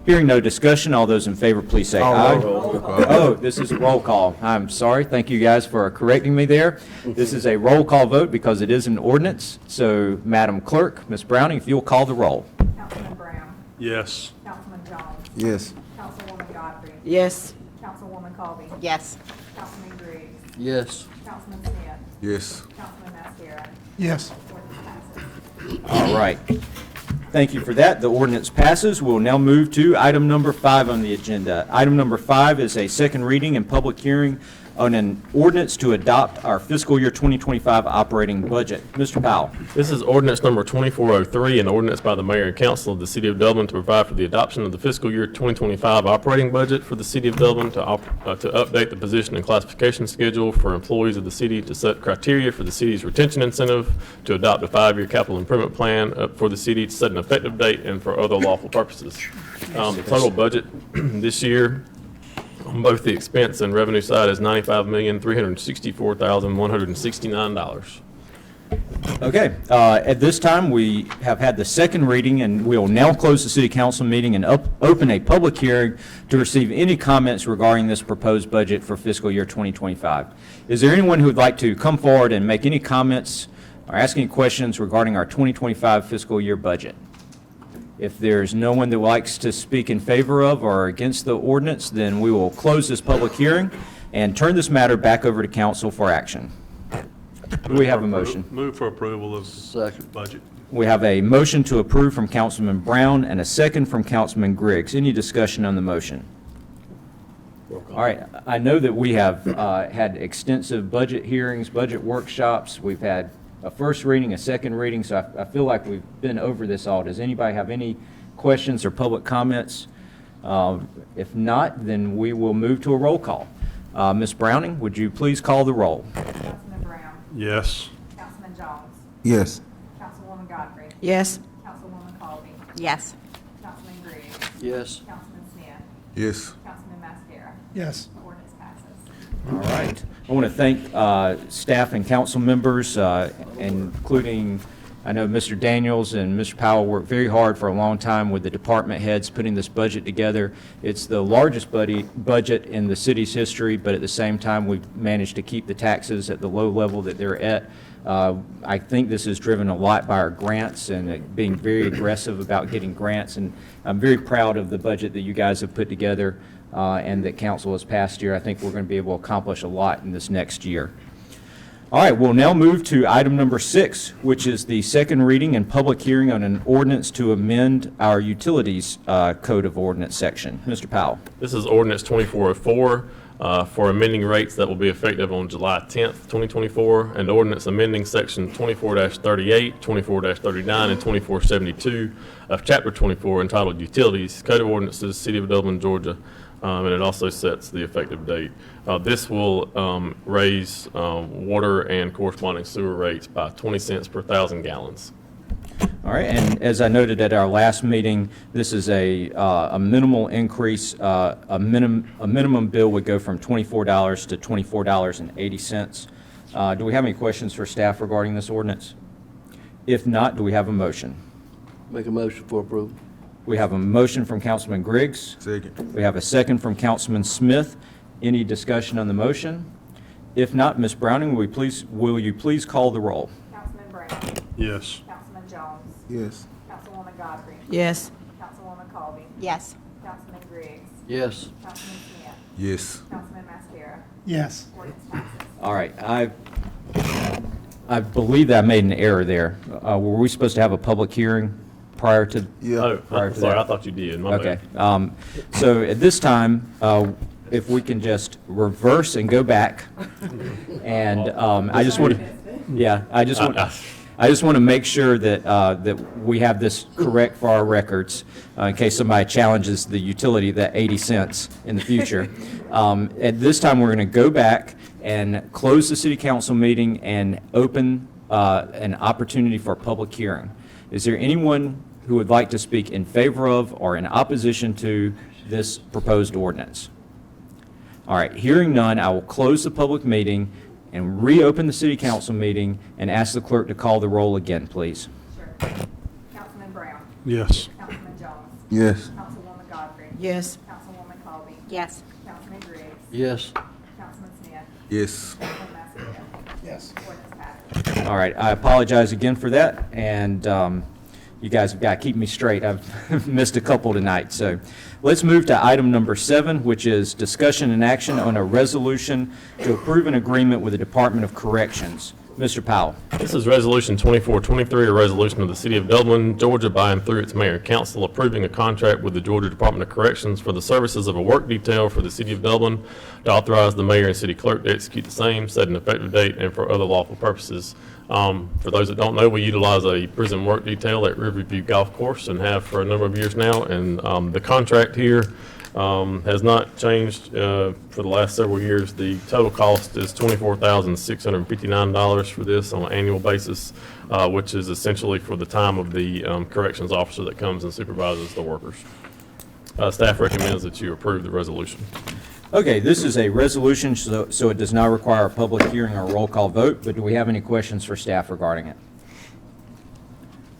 Hearing no discussion, all those in favor, please say aye. Oh, this is a roll call. I'm sorry. Thank you guys for correcting me there. This is a roll call vote because it is an ordinance. So, Madam Clerk, Ms. Browning, if you'll call the roll. Councilman Brown. Yes. Councilman Jones. Yes. Councilwoman Godfrey. Yes. Councilwoman Colby. Yes. Councilman Griggs. Yes. Councilman Smith. Yes. Councilman Mascara. Yes. Ordinance passes. All right. Thank you for that. The ordinance passes. We'll now move to item number 5 on the agenda. Item number 5 is a second reading and public hearing on an ordinance to adopt our fiscal year 2025 operating budget. Mr. Powell. This is ordinance number 2403, an ordinance by the mayor and council of the city of Dublin to provide for the adoption of the fiscal year 2025 operating budget for the city of Dublin, to update the position and classification schedule for employees of the city, to set criteria for the city's retention incentive, to adopt a 5-year capital improvement plan for the city, to set an effective date, and for other lawful purposes. The total budget this year on both the expense and revenue side is $95,364,169. Okay, at this time, we have had the second reading, and we will now close the city council meeting and open a public hearing to receive any comments regarding this proposed budget for fiscal year 2025. Is there anyone who would like to come forward and make any comments or ask any questions regarding our 2025 fiscal year budget? If there's no one that likes to speak in favor of or against the ordinance, then we will close this public hearing and turn this matter back over to council for action. Do we have a motion? Move for approval of budget. We have a motion to approve from Councilman Brown and a second from Councilman Griggs. Any discussion on the motion? All right, I know that we have had extensive budget hearings, budget workshops. We've had a first reading, a second reading, so I feel like we've been over this all. Does anybody have any questions or public comments? If not, then we will move to a roll call. Ms. Browning, would you please call the roll? Councilman Brown. Yes. Councilman Jones. Yes. Councilwoman Godfrey. Yes. Councilwoman Colby. Yes. Councilman Griggs. Yes. Councilman Smith. Yes. Councilman Mascara. Yes. Ordinance passes. All right. I want to thank staff and council members, including, I know Mr. Daniels and Mr. Powell worked very hard for a long time with the department heads putting this budget together. It's the largest budget in the city's history, but at the same time, we've managed to keep the taxes at the low level that they're at. I think this is driven a lot by our grants and being very aggressive about getting grants, and I'm very proud of the budget that you guys have put together and that council has passed here. I think we're going to be able to accomplish a lot in this next year. All right, we'll now move to item number 6, which is the second reading and public hearing on an ordinance to amend our utilities code of ordinance section. Mr. Powell. This is ordinance 2404 for amending rates that will be effective on July 10th, 2024, and ordinance amending section 24-38, 24-39, and 2472 of chapter 24 entitled Utilities, Code of Ordinances, City of Dublin, Georgia. And it also sets the effective date. This will raise water and corresponding sewer rates by 20 cents per 1,000 gallons. All right, and as I noted at our last meeting, this is a minimal increase. A minimum bill would go from $24 to $24.80. Do we have any questions for staff regarding this ordinance? If not, do we have a motion? Make a motion for approval. We have a motion from Councilman Griggs. Second. We have a second from Councilman Smith. Any discussion on the motion? If not, Ms. Browning, will you please call the roll? Councilman Brown. Yes. Councilman Jones. Yes. Councilwoman Godfrey. Yes. Councilwoman Colby. Yes. Councilman Griggs. Yes. Councilman Smith. Yes. Councilman Mascara. Yes. Ordinance passes. All right, I believe that I made an error there. Were we supposed to have a public hearing prior to? Yeah. Oh, Prior to sorry, that? I thought you did. My Okay. bad. So at this time, if we can just reverse and go back, and I just want to, yeah, I just want to make sure that that we have this correct for our records, in case somebody challenges the utility of that 80 cents in the future. At this time, we're going to go back and close the city council meeting and open an opportunity for a public hearing. Is there anyone who would like to speak in favor of or in opposition to this proposed ordinance? All right, hearing none, I will close the public meeting and reopen the city council meeting and ask the clerk to call the roll again, please. Sure. Councilman Brown. Yes. Councilman Jones. Yes. Councilwoman Godfrey. Yes. Councilwoman Colby. Yes. Councilman Griggs. Yes. Councilman Smith. Yes. Councilman Mascara. Yes. Ordinance passes. All right, I apologize again for that, and you guys have got to keep me straight. I've missed a couple tonight. So let's move to item number 7, which is discussion and action on a resolution to approve an agreement with the Department of Corrections. Mr. Powell. This is Resolution 2423, a resolution of the City of Dublin, Georgia, by and through its mayor and council approving a contract with the Georgia Department of Corrections for the services of a work detail for the City of Dublin, to authorize the mayor and city clerk to execute the same, set an effective date, and for other lawful purposes. For those that don't know, we utilize a prison work detail at Riverview Golf Course and have for a number of years now, and the contract here has not changed for the last several years. The total cost is $24,659 for this on an annual basis, which is essentially for the time of the corrections officer that comes and supervises the workers. Staff recommends that you approve the resolution. Okay, this is a resolution, so it does not require a public hearing or a roll call vote, but do we have any questions for staff regarding it?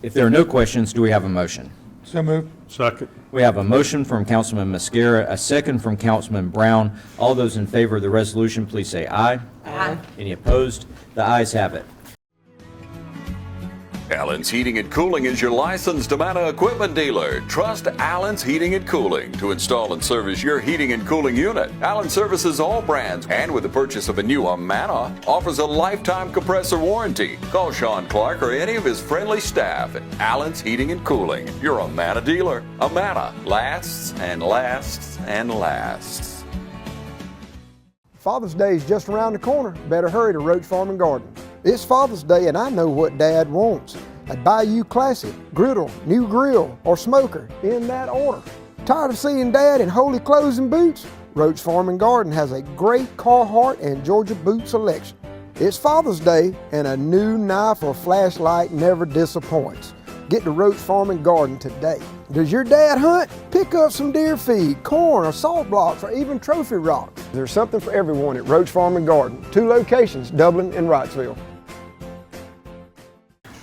If there are no questions, do we have a motion? So moved. Second. We have a motion from Councilman Mascara, a second from Councilman Brown. All those in favor of the resolution, please say aye. Aye. Any opposed? The ayes have it. Allen's Heating and Cooling is your licensed Amana equipment dealer. Trust Allen's Heating and Cooling to install and service your heating and cooling unit. Allen services all brands, and with the purchase of a new Amana, offers a lifetime compressor warranty. Call Sean Clark or any of his friendly staff at Allen's Heating and Cooling, your Amana dealer. Amana lasts and lasts and lasts. Father's Day is just around the corner. Better hurry to Roach Farm and Garden. It's Father's Day and I know what Dad wants. A Bayou Classic, griddle, new grill, or smoker, in that order. Tired of seeing Dad in holey clothes and boots? Roach Farm and Garden has a great Carhartt and Georgia boot selection. It's Father's Day and a new knife or flashlight never disappoints. Get to Roach Farm and Garden today. Does your dad hunt? Pick up some deer feed, corn, or salt blocks, or even trophy rocks. There's something for everyone at Roach Farm and Garden. 2 locations, Dublin and Wrightsville.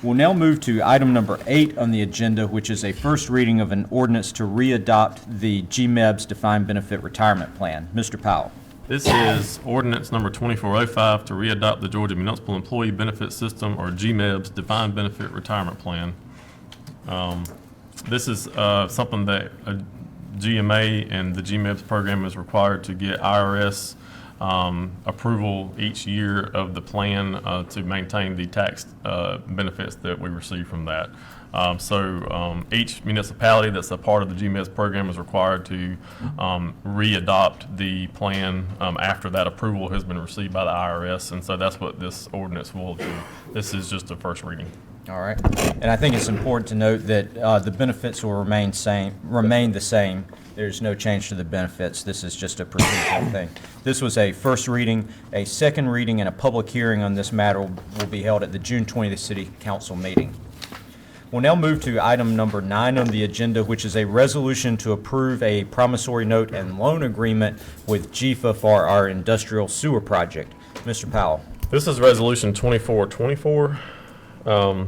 We'll now move to item number 8 on the agenda, which is a first reading of an ordinance to readopt the GMEB's Defined Benefit Retirement Plan. Mr. Powell. This is ordinance number 2405 to readopt the Georgia Municipal Employee Benefit System, or GMEB's Defined Benefit Retirement Plan. This is something that a GMA and the GMEBS program is required to get IRS approval each year of the plan to maintain the tax benefits that we receive from that. Each municipality that's a part of the GMEBS program is required to readopt the plan after that approval has been received by the IRS, and so that's what this ordinance will do. This is just a first reading. All right, and I think it's important to note that the benefits will remain the same. There's no change to the benefits. This is just a procedural thing. This was a first reading. A second reading and a public hearing on this matter will be held at the June 20th City Council meeting. We'll now move to item number 9 on the agenda, which is a resolution to approve a promissory note and loan agreement with GFA for our industrial sewer project. Mr. Powell. This is Resolution 2424, a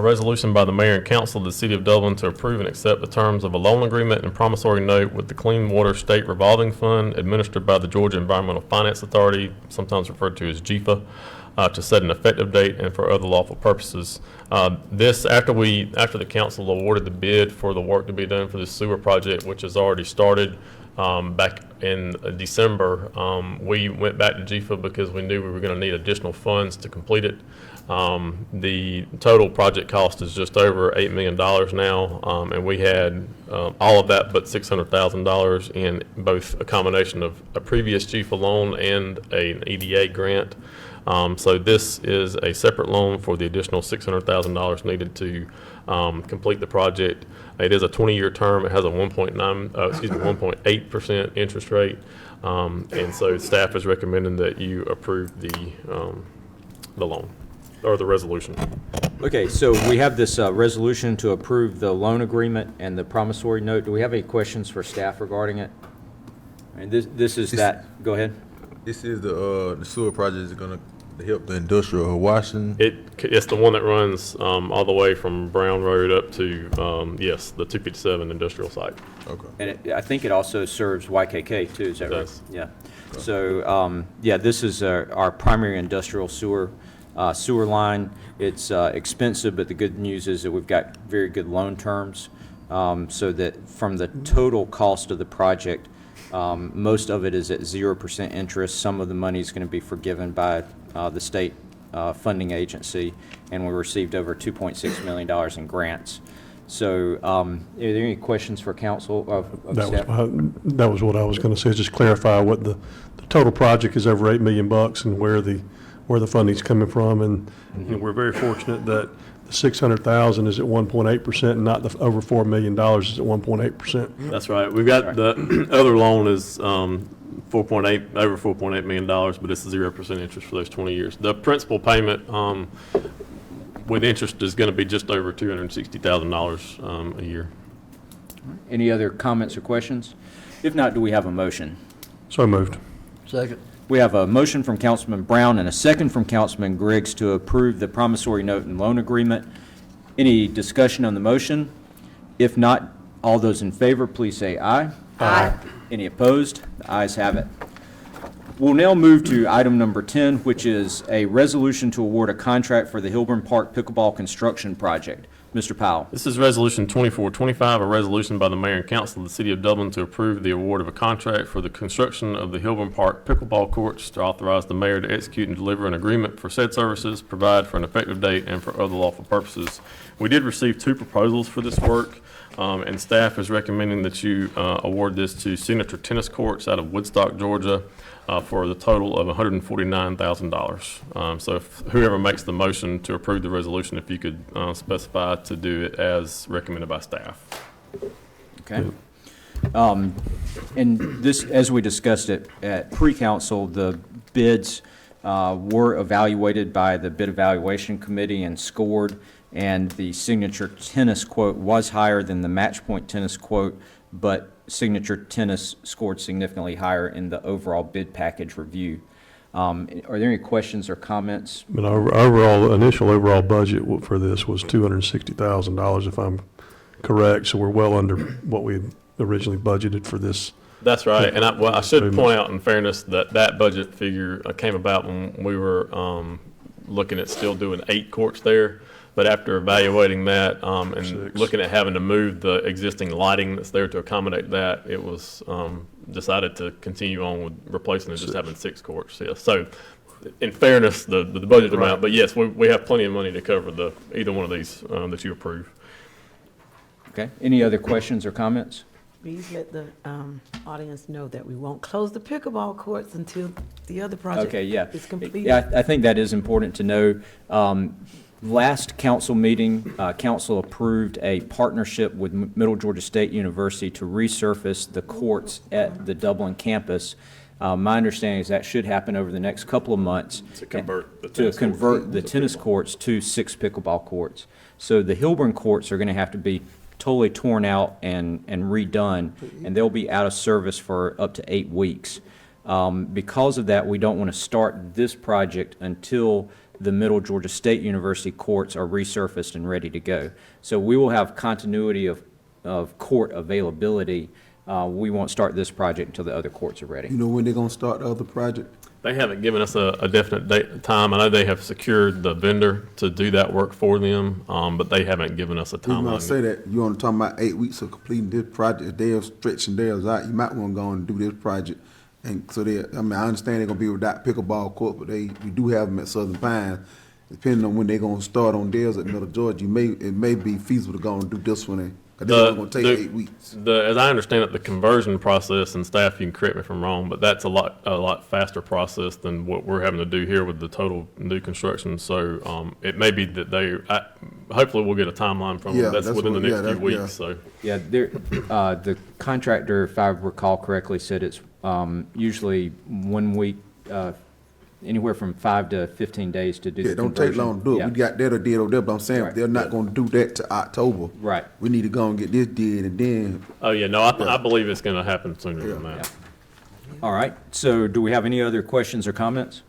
resolution by the Mayor and Council of the City of Dublin to approve and accept the terms of a loan agreement and promissory note with the Clean Water State Revolving Fund administered by the Georgia Environmental Finance Authority, sometimes referred to as GFA, to set an effective date and for other lawful purposes. This, after the council awarded the bid for the work to be done for this sewer project, which has already started back in December, we went back to GFA because we knew we were going to need additional funds to complete it. The total project cost is just over $8 million now, and we had all of that but $600,000 in both a combination of a previous GFA loan and an EDA grant. So this is a separate loan for the additional $600,000 needed to complete the project. It is a 20-year term. It has a 1.8% interest rate, and so staff is recommending that you approve the loan or the resolution. Okay, so we have this resolution to approve the loan agreement and the promissory note. Do we have any questions for staff regarding it? And this is that. Go ahead. This is the sewer project is going to help the industrial of Washington. It's the one that runs all the way from Brown Road up to yes, the 257 industrial site. Okay. And I think it also serves YKK too. Is that right? Yeah. Okay. So yeah, this is our primary industrial sewer line. It's expensive, but the good news is that we've got very good loan terms, so that from the total cost of the project, most of it is at 0% interest. Some of the money is going to be forgiven by the state funding agency, and we received over $2.6 million in grants. So are there any questions for council of staff? That was what I was going to say, is just clarify what the total project is, over $8 million, and where the funding's coming from. And you know, we're very fortunate that the $600,000 is at 1.8% and not the over $4 million is at 1.8%. That's right. We've got the other loan is over $4.8 million, but it's 0% interest for those 20 years. The principal payment with interest is going to be just over $260,000 a year. Any other comments or questions? If not, do we have a motion? So moved. Second. We have a motion from Councilman Brown and a second from Councilman Griggs to approve the promissory note and loan agreement. Any discussion on the motion? If not, all those in favor, please say aye. Aye. Any opposed? The ayes have it. We'll now move to item number 10, which is a resolution to award a contract for the Hilburn Park Pickleball Construction Project. Mr. Powell. This is Resolution 2425, a resolution by the Mayor and Council of the City of Dublin to approve the award of a contract for the construction of the Hilburn Park pickleball courts, to authorize the Mayor to execute and deliver an agreement for said services, provide for an effective date, and for other lawful purposes. We did receive 2 proposals for this work, and staff is recommending that you award this to Signature Tennis Courts out of Woodstock, Georgia, for the total of $149,000. So if whoever makes the motion to approve the resolution, if you could specify to do it as recommended by staff. Okay. And this, as we discussed it at pre-council, the bids were evaluated by the bid evaluation committee and scored, and the Signature Tennis quote was higher than the Match Point Tennis quote, but Signature Tennis scored significantly higher in the overall bid package review. Are there any questions or comments? But our initial overall budget for this was $260,000, if I'm correct. So we're well under what we originally budgeted for this. That's right. And I should point out, in fairness, that budget figure came about when we were looking at still doing 8 courts there. But after evaluating that and looking at having to move the existing lighting that's there to accommodate that, it was decided to continue on with replacing it, just having 6 courts. Yeah. So, in fairness, the budget amount, but yes, we have plenty of money to cover either one of these that you approve. Okay. Any other questions or comments? Please let the audience know that we won't close the pickleball courts until the other project is completed. Yeah, I think that is important to know. Last council meeting, council approved a partnership with Middle Georgia State University to resurface the courts at the Dublin campus. My understanding is that should happen over the next couple of months. To convert the tennis courts to 6 pickleball courts. So the Hilburn courts are going to have to be totally torn out and redone, and they'll be out of service for up to 8 weeks. Because of that, we don't want to start this project until the Middle Georgia State University courts are resurfaced and ready to go. So we will have continuity of court availability. We won't start this project until the other courts are ready. You know when they're gonna start the other project? They haven't given us a definite date, time. I know they have secured the vendor to do that work for them, but they haven't given us a When I timeline. say that, you only talking about 8 weeks of completing this project. If they're stretching theirs out, you might want to go on and do this project. And so I understand they're gonna be without pickleball court, but we do have them at Southern Pines. Depending on when they're gonna start on theirs at Middle Georgia, it may be feasible to go and do this one. Cause they're only gonna take 8 weeks. As I understand it, the conversion process, and staff, you can correct me if I'm wrong, but that's a lot faster process than what we're having to do here with the total new construction. So it may be that hopefully we'll get a timeline from them. That's within the next few weeks. So yeah, the contractor, if I recall correctly, said it's usually 1 week, anywhere from 5 to 15 days to do the don't conversion. take long to do it. Yeah. We got that or did over there, but I'm saying if they're not gonna do that to October. Right. We need to go and get this did and then. Oh, yeah, no, I believe it's gonna happen sooner than that. All right, so do we have any other questions or comments?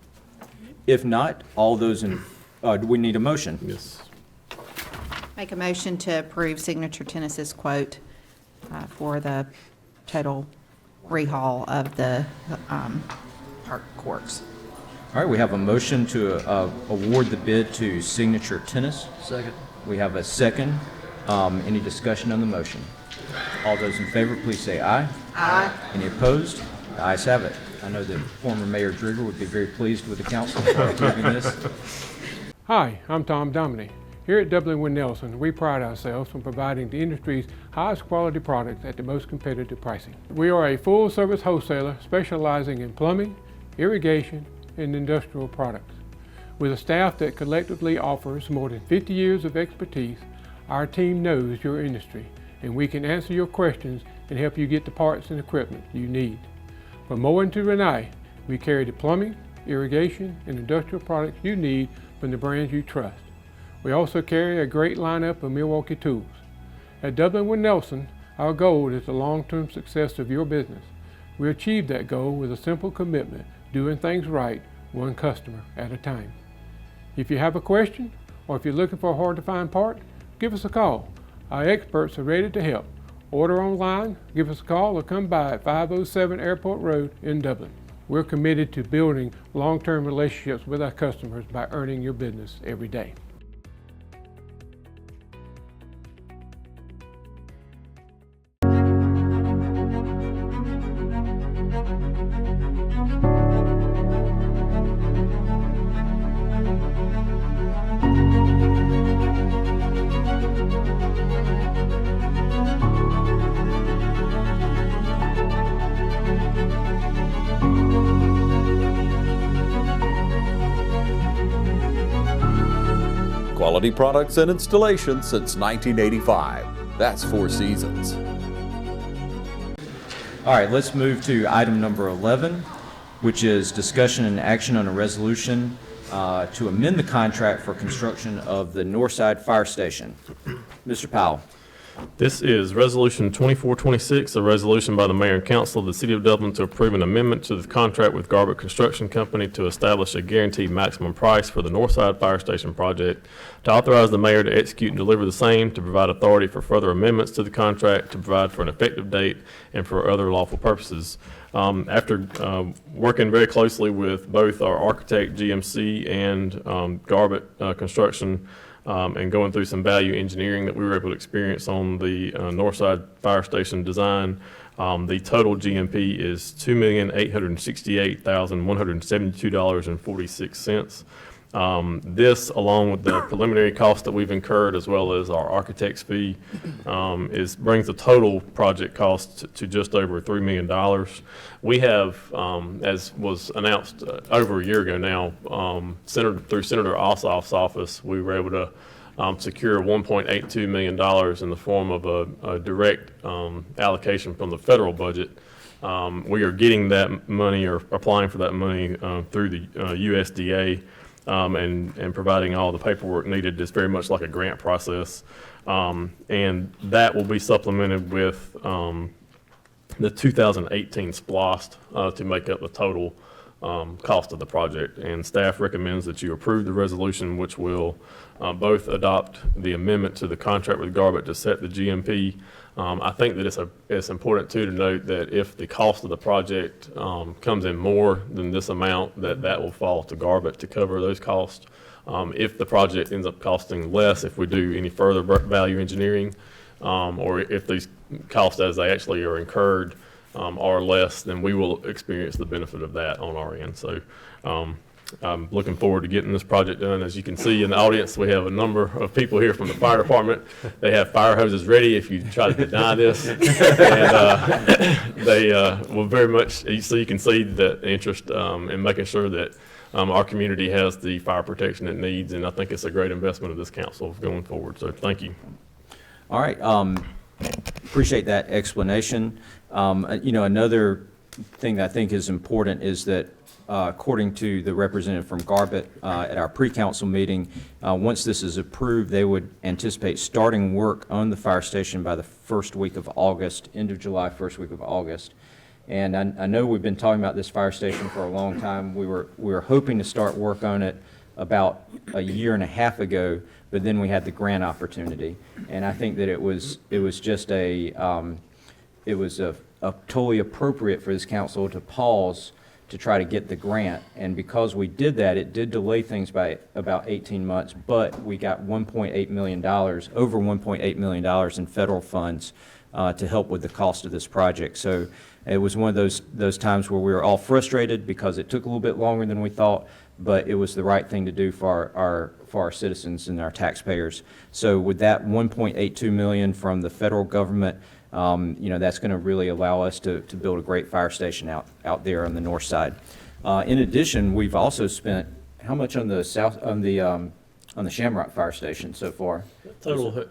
If not, all those do we need a motion? Yes. Make a motion to approve Signature Tennis's quote for the total rehaul of the park courts. All right, we have a motion to award the bid to Signature Tennis. Second. We have a second. Any discussion on the motion? All those in favor, please say aye. Aye. Any opposed? The ayes have it. I know that former Mayor Drigger would be very pleased with the council for approving this. Hi, I'm Tom Dominy. Here at Dublin Wind Nelson, we pride ourselves on providing the industry's highest quality products at the most competitive pricing. We are a full-service wholesaler specializing in plumbing, irrigation, and industrial products. With a staff that collectively offers more than 50 years of expertise, our team knows your industry, and we can answer your questions and help you get the parts and equipment you need. From Moen to Renee, we carry the plumbing, irrigation, and industrial products you need from the brands you trust. We also carry a great lineup of Milwaukee tools. At Dublin Wind Nelson, our goal is the long-term success of your business. We achieve that goal with a simple commitment, doing things right, one customer at a time. If you have a question, or if you're looking for a hard-to-find part, give us a call. Our experts are ready to help. Order online, give us a call, or come by at 507 Airport Road in Dublin. We're committed to building long-term relationships with our customers by earning your business every day. Quality products and installation since 1985. That's 4 Seasons. All right, let's move to item number 11, which is discussion and action on a resolution to amend the contract for construction of the Northside Fire Station. Mr. Powell. This is Resolution 2426, a resolution by the Mayor and Council of the City of Dublin to approve an amendment to the contract with Garbutt Construction Company to establish a guaranteed maximum price for the Northside Fire Station project, to authorize the Mayor to execute and deliver the same, to provide authority for further amendments to the contract, to provide for an effective date, and for other lawful purposes. After working very closely with both our architect, GMC, and Garbutt Construction, and going through some value engineering that we were able to experience on the Northside Fire Station design. The total GMP is $2,868,172.46. This, along with the preliminary cost that we've incurred, as well as our architect's fee, brings the total project cost to just over $3 million. We have, as was announced over a year ago now, through Senator Ossoff's office, we were able to secure $1.82 million in the form of a direct allocation from the federal budget. We are getting that money, or applying for that money through the USDA, and providing all the paperwork needed. Is very much like a grant process, and that will be supplemented with the 2018 SPLOST to make up the total cost of the project. And staff recommends that you approve the resolution, which will both adopt the amendment to the contract with Garbett to set the GMP. I think that it's important too to note that if the cost of the project comes in more than this amount, that will fall to Garbett to cover those costs. If the project ends up costing less, if we do any further value engineering, or if these costs as they actually are incurred are less, then we will experience the benefit of that on our end. So I'm looking forward to getting this project done. As you can see in the audience, we have a number of people here from the fire department. They have fire hoses ready if you try to deny this. And they will very much, so you can see the interest in making sure that our community has the fire protection it needs. And I think it's a great investment of this council going forward. So thank you. All right. Appreciate that explanation. Another thing that I think is important is that according to the representative from Garbett at our pre-council meeting, once this is approved, they would anticipate starting work on the fire station by the first week of August, end of July, first week of August. And I know we've been talking about this fire station for a long time. We were hoping to start work on it about a year and a half ago, but then we had the grant opportunity. And I think that it was just totally appropriate for this council to pause to try to get the grant. And because we did that, it did delay things by about 18 months, but we got $1.8 million, over $1.8 million in federal funds to help with the cost of this project. So it was one of those times where we were all frustrated because it took a little bit longer than we thought, but it was the right thing to do for our citizens and our taxpayers. So with that $1.82 million from the federal government, that's going to really allow us to build a great fire station out there on the north side. In addition, we've also spent how much on the on the Shamrock Fire Station so far? Total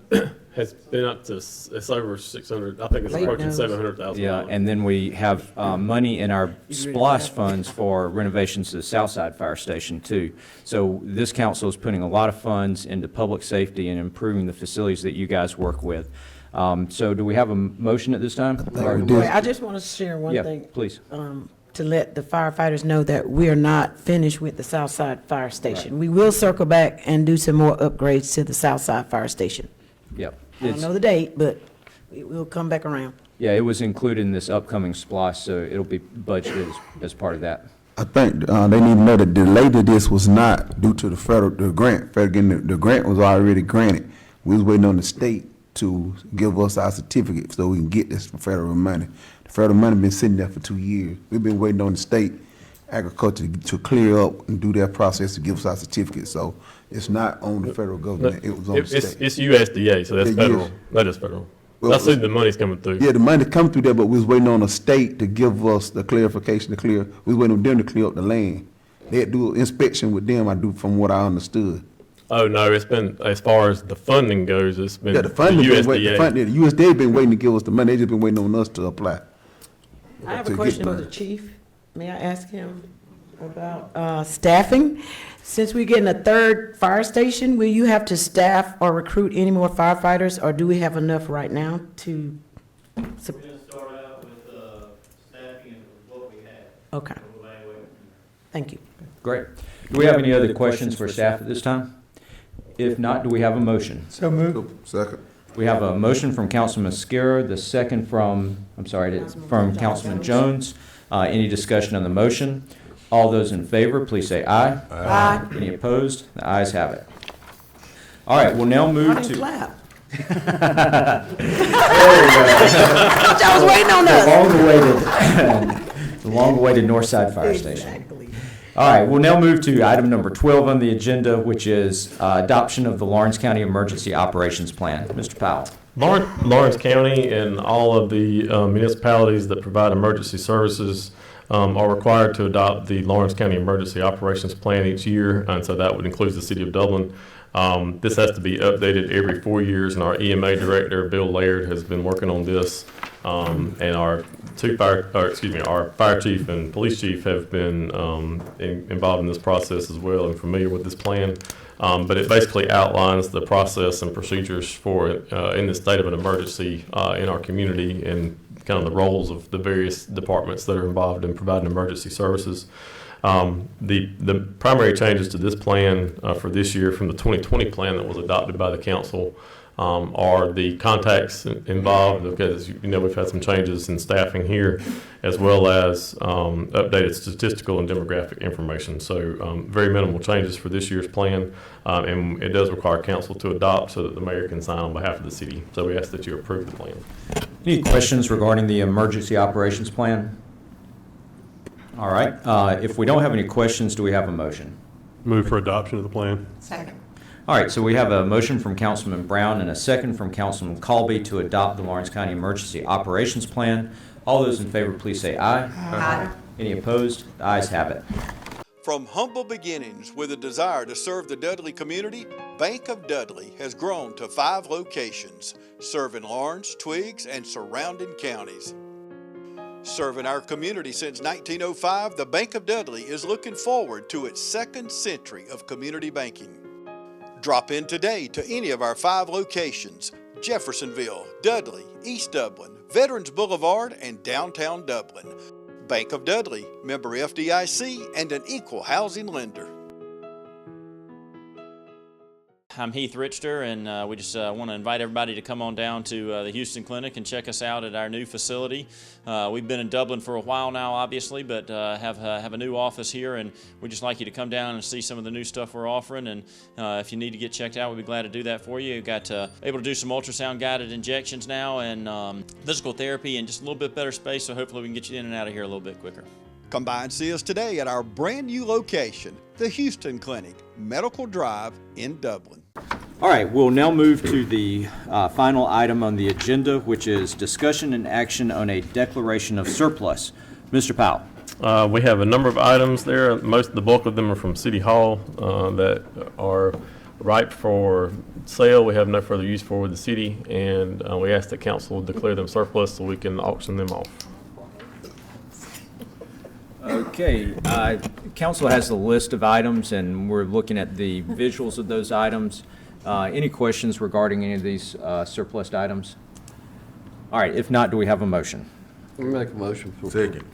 has been up to, it's over 600, I think it's approaching $700,000. Yeah, and then we have money in our SPLOST funds for renovations to the Southside Fire Station too. So this council is putting a lot of funds into public safety and improving the facilities that you guys work with. So do we have a motion at this time? I just want to share one thing. Please. To let the firefighters know that we are not finished with the Southside Fire Station. Right. We will circle back and do some more upgrades to the Southside Fire Station. Yep. I don't know the date, but we'll come back around. Yeah, it was included in this upcoming SPLOST, so it'll be budgeted as part of that. I think they need to know that the delay to this was not due to the grant. The grant was already granted. We was waiting on the state to give us our certificate so we can get this federal money. The federal money been sitting there for 2 years. We've been waiting on the state agriculture to clear up and do their process to give us our certificate. So it's not on the federal government, it was on the state. It's USDA, so that's federal. That is federal. Well, that's the money's coming through. Yeah, the money coming through there, but we was waiting on the state to give us the clarification to clear. We was waiting on them to clear up the land. They had to do an inspection with them, from what I understood. Oh, no, it's been, as far as the funding goes, it's been the funding the USDA. The USDA been waiting to give us the money. They just been waiting on us to apply. I have a question for the chief. May I ask him about staffing? Since we're getting a third fire station, will you have to staff or recruit any more firefighters, or do we have enough right now to? We're going to start out with staffing and what we have. Okay. Thank you. Great. Do we have any other questions for staff at this time? If not, do we have a motion? So moved. Second. We have a motion from Councilman Mascara, the second from Councilman Jones. Any discussion on the motion? All those in favor, please say aye. Aye. Any opposed? The ayes have it. All right, we'll now move to. Clap. I was waiting on us. The long-awaited Northside Fire Station. Exactly. All right, we'll now move to item number 12 on the agenda, which is adoption of the Lawrence County Emergency Operations Plan. Mr. Powell. Lawrence County and all of the municipalities that provide emergency services are required to adopt the Lawrence County Emergency Operations Plan each year, and so that would include the city of Dublin. This has to be updated every 4 years, and our EMA director, Bill Laird, has been working on this. And our fire chief and police chief have been involved in this process as well and familiar with this plan. But it basically outlines the process and procedures for in the state of an emergency in our community and kind of the roles of the various departments that are involved in providing emergency services. The primary changes to this plan for this year from the 2020 plan that was adopted by the council are the contacts involved, because we've had some changes in staffing here, as well as updated statistical and demographic information. So very minimal changes for this year's plan, and it does require council to adopt so that the mayor can sign on behalf of the city. So we ask that you approve the plan. Any questions regarding the Emergency Operations Plan? All right. If we don't have any questions, do we have a motion? Move for adoption of the plan. Second. All right, so we have a motion from Councilman Brown and a second from Councilman Colby to adopt the Lawrence County Emergency Operations Plan. All those in favor, please say aye. Aye. Any opposed? The ayes have it. From humble beginnings with a desire to serve the Dudley community, Bank of Dudley has grown to 5 locations, serving Lawrence, Twiggs, and surrounding counties. Serving our community since 1905, the Bank of Dudley is looking forward to its 2nd century of community banking. Drop in today to any of our 5 locations: Jeffersonville, Dudley, East Dublin, Veterans Boulevard, and downtown Dublin. Bank of Dudley, member FDIC, and an equal housing lender. I'm Heath Richter, and we just want to invite everybody to come on down to the Houston Clinic and check us out at our new facility. We've been in Dublin for a while now, obviously, but have a new office here, and we'd just like you to come down and see some of the new stuff we're offering. And if you need to get checked out, we'd be glad to do that for you. We've got able to do some ultrasound-guided injections now, and physical therapy, and just a little bit better space, so hopefully we can get you in and out of here a little bit quicker. Come by and see us today at our brand new location, the Houston Clinic, Medical Drive in Dublin. All right, we'll now move to the final item on the agenda, which is discussion and action on a declaration of surplus. Mr. Powell. We have a number of items there. The bulk of them are from City Hall that are ripe for sale. We have no further use for with the city, and we ask that council declare them surplus so we can auction them off. Okay, council has the list of items, and we're looking at the visuals of those items. Any questions regarding any of these surplus items? All right, if not, do we have a motion? We make a motion for second.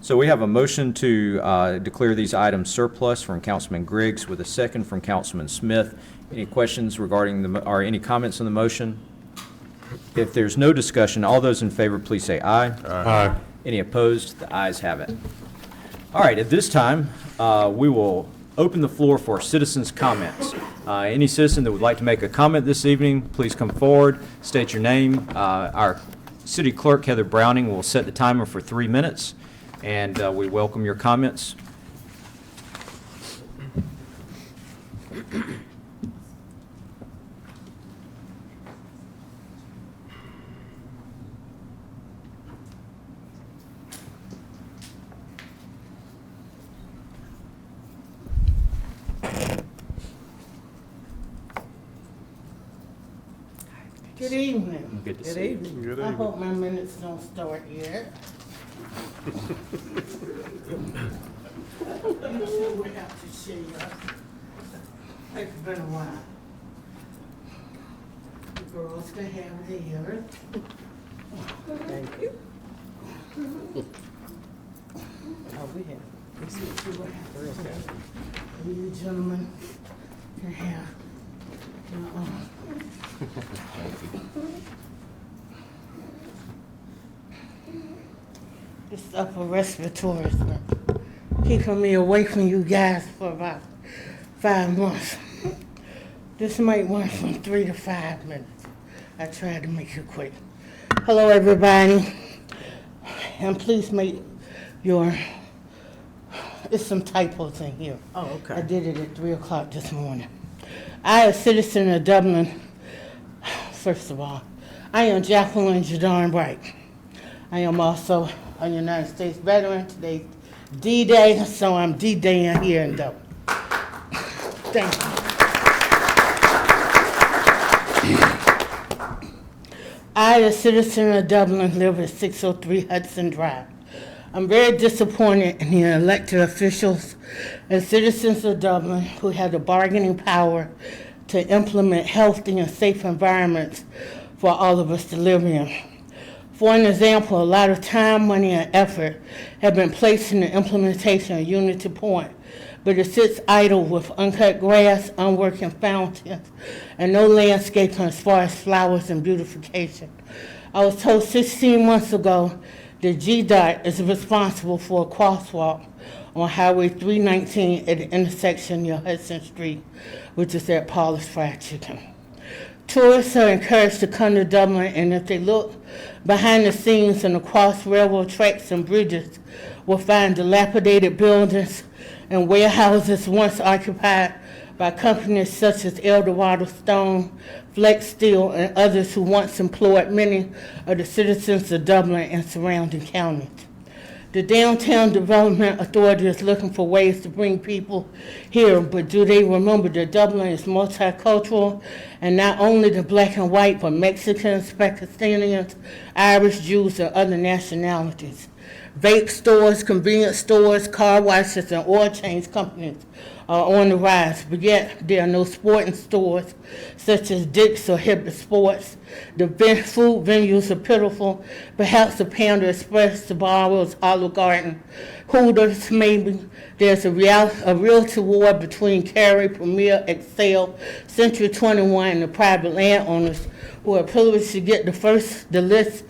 So we have a motion to declare these items surplus from Councilman Griggs with a second from Councilman Smith. Any questions regarding or any comments on the motion? If there's no discussion, all those in favor, please say aye. Aye. Any opposed? The ayes have it. All right, at this time, we will open the floor for citizens' comments. Any citizen that would like to make a comment this evening, please come forward, state your name. Our city clerk, Heather Browning, will set the timer for 3 minutes, and we welcome your comments. Good evening. Good to see you. Evening. Good I evening. hope my minutes don't start yet. You sure we have to see you. It's been a while. The girls can have theirs. Thank you. Oh, we have. Let's see what happens. You gentlemen can have your own. This upper respiratory is keeping me away from you guys for about 5 months. This might run from 3 to 5 minutes. I tried to make it quick. Hello, everybody, and please make your it's some typos in here. Oh, okay. I did it at 3 o'clock this morning. I, a citizen of Dublin, first of all, I am Jacqueline Jadon Bright. I am also a United States veteran. Today's D-Day, so I'm D-Daying here in Dublin. Thank you. I, a citizen of Dublin, live at 603 Hudson Drive. I'm very disappointed in the elected officials and citizens of Dublin who have the bargaining power to implement healthy and safe environments for all of us to live in. For an example, a lot of time, money, and effort have been placed in the implementation of Unity Point, but it sits idle with uncut grass, unworking fountains, and no landscaping as far as flowers and beautification. I was told 16 months ago that GDOT is responsible for a crosswalk on Highway 319 at the intersection near Hudson Street, which is at Paula's Fried Chicken. Tourists are encouraged to come to Dublin, and if they look behind the scenes and across railroad tracks and bridges, will find dilapidated buildings and warehouses once occupied by companies such as Eldorado Stone, Flex Steel, and others who once employed many of the citizens of Dublin and surrounding counties. The Downtown Development Authority is looking for ways to bring people here, but do they remember that Dublin is multicultural, and not only the black and white, but Mexicans, Pakistanians, Irish, Jews, and other nationalities. Vape stores, convenience stores, car washes, and oil change companies are on the rise, but yet there are no sporting stores such as Dick's or Hibbett Sports. The food venues are pitiful. Perhaps the Panda Express, the Barrows, Olive Garden, Hooters, maybe. There's a realty war between Cary, Premier, Excel, Century 21, and the private landowners who are privileged to get the list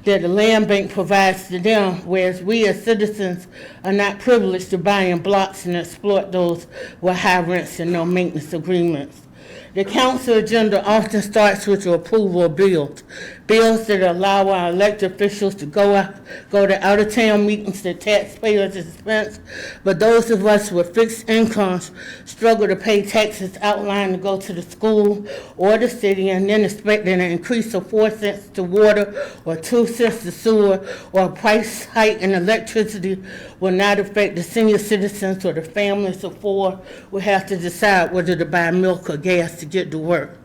that the land bank provides to them, whereas we as citizens are not privileged to buy in blocks and exploit those with high rents and no maintenance agreements. The council agenda often starts with the approval of bills that allow our elected officials to go to out-of-town meetings at taxpayers' expense, but those of us with fixed incomes struggle to pay taxes outlined to go to the school or the city, and then expecting an increase of 4 cents to water or 2 cents to sewer or a price hike in electricity will not affect the senior citizens or the families of four who have to decide whether to buy milk or gas to get to work.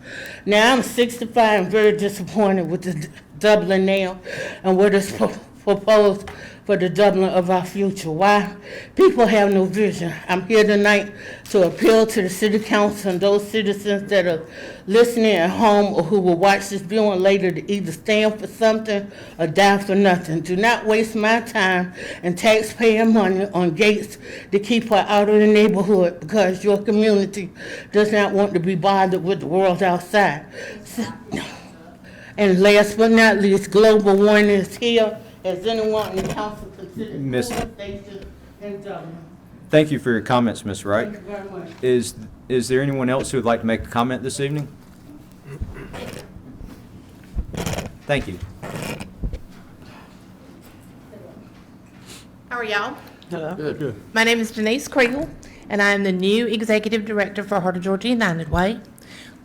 Now, I'm 65 and very disappointed with the Dublin now and what is proposed for the Dublin of our future. Why? People have no vision. I'm here tonight to appeal to the City Council and those citizens that are listening at home or who will watch this viewing later to either stand for something or die for nothing. Do not waste my time and taxpayer money on gates to keep her out of the neighborhood because your community does not want to be bothered with the world outside. And last but not least, global warming is here. Has anyone in the council considered Miss- cooling stations in Dublin? Thank you for your comments, Ms. Wright. Thank you very much. Is there anyone else who would like to make a comment this evening? Thank you. How are y'all? Hello. Good. My name is Denise Kriegel, and I am the new Executive Director for Heart of Georgia United Way.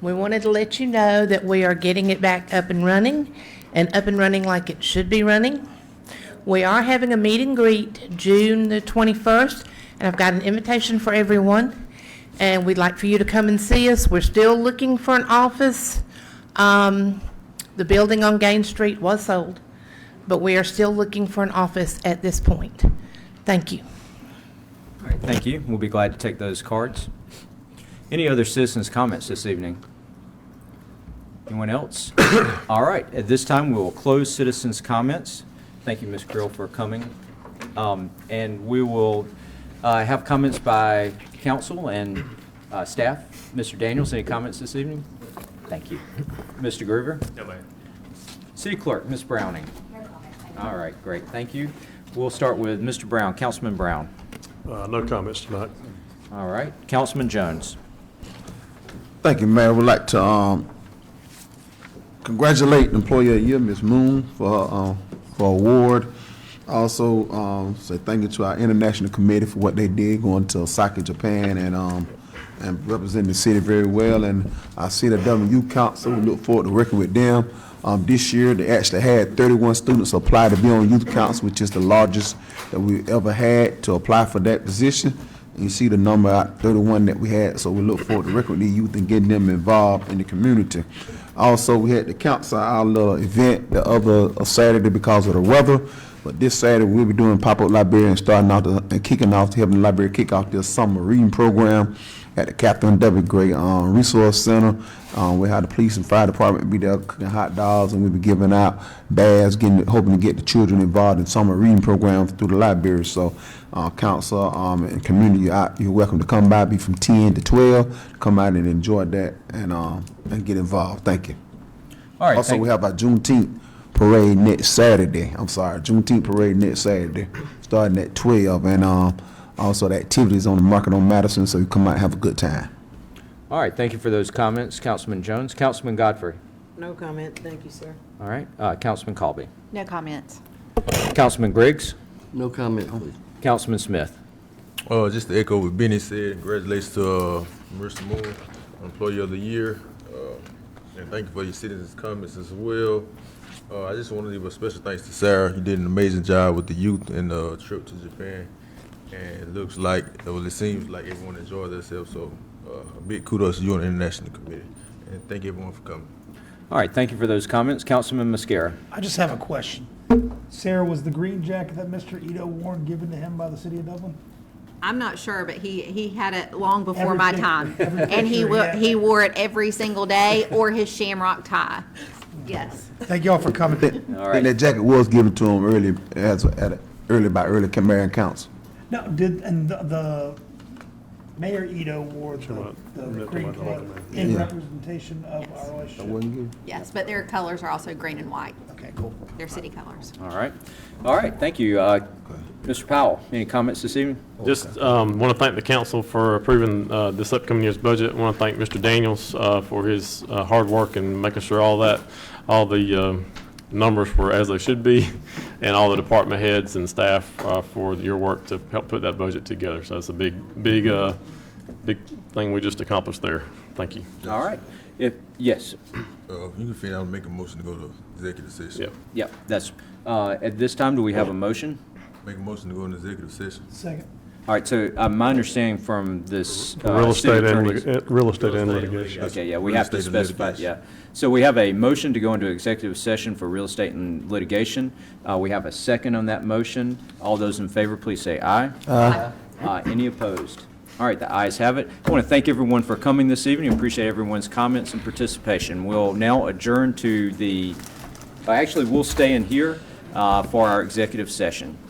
We wanted to let you know that we are getting it back up and running like it should be running. We are having a meet and greet June the 21st, and I've got an invitation for everyone, and we'd like for you to come and see us. We're still looking for an office. The building on Gain Street was sold, but we are still looking for an office at this point. Thank you. All right, thank you. We'll be glad to take those cards. Any other citizens' comments this evening? Anyone else? All right, at this time, we will close citizens' comments. Thank you, Ms. Krill, for coming. And we will have comments by council and staff. Mr. Daniels, any comments this evening? Thank you. Mr. Groover? No, ma'am. City Clerk, Ms. Browning? No comment. All right, great, thank you. We'll start with Mr. Brown, Councilman Brown. No comments tonight. All right, Councilman Jones. Thank you, Mayor. Would like to congratulate Employee of the Year, Ms. Moon, for her award. Also, say thank you to our international committee for what they did going to Osaka, Japan, and representing the city very well. And I see the Dublin Youth Council. We look forward to working with them. This year, they actually had 31 students apply to be on Youth Council, which is the largest that we ever had to apply for that position. And you see the number out, 31 that we had. So we look forward to working with these youth and getting them involved in the community. Also, we had the council, our little event the other Saturday because of the weather. But this Saturday, we'll be doing pop-up library and starting out and kicking off, helping the library kick off this summer reading program at the Catherine W. Gray Resource Center. We had the police and fire department be there cooking hot dogs, and we'll be giving out bags, hoping to get the children involved in summer reading programs through the library. So, council and community, you're welcome to come by, be from 10 to 12, come out and enjoy that and get involved. Thank you. All right. Also, we have our Juneteenth parade next Saturday. Juneteenth parade next Saturday, starting at 12, and also the activities on the market on Madison, so you come out and have a good time. All right, thank you for those comments, Councilman Jones. Councilman Godfrey. No comment, thank you, sir. All right, Councilman Colby. No comments. Councilman Griggs. No comment, please. Councilman Smith. Just to echo what Benny said, congratulations to Marissa Moore, Employee of the Year, and thank you for your citizens' comments as well. I just want to leave a special thanks to Sarah. You did an amazing job with the youth and the trip to Japan, and it looks like, it seems like everyone enjoyed themselves, so a big kudos to you and the International Committee, and thank everyone for coming. All right, thank you for those comments. Councilman Mascara. I just have a question. Sarah, was the green jacket that Mr. Ito wore given to him by the city of Dublin? I'm not sure, but he had it long before Every my pic- time. every And he picture he had. he wore it every single day, or his shamrock tie. Yes. Thank you all for coming. All And that jacket was given to him early, by early mayor and council. No, the Mayor Ito wore the green coat in Yeah. representation of our relationship. Yes, but their colors are also green and white. Okay, cool. They're city colors. All right, thank you. Mr. Powell, any comments this evening? Just want to thank the council for approving this upcoming year's budget. Want to thank Mr. Daniels for his hard work and making sure all the numbers were as they should be, and all the department heads and staff for your work to help put that budget together. So it's a big thing we just accomplished there. Thank you. All right. Yes. You can figure out, make a motion to go to executive session. Yep, that's, at this time, do we have a motion? Make a motion to go into executive session. Second. All right, so my understanding from this. Real estate and attorney's- litigation. Okay, yeah, we Real have to estate and specify, litigation. yeah. So we have a motion to go into executive session for real estate and litigation. We have a second on that motion. All those in favor, please say aye. Aye. Any opposed? All right, the ayes have it. I want to thank everyone for coming this evening. Appreciate everyone's comments and participation. We'll now adjourn to the, actually, we'll stay in here for our executive session.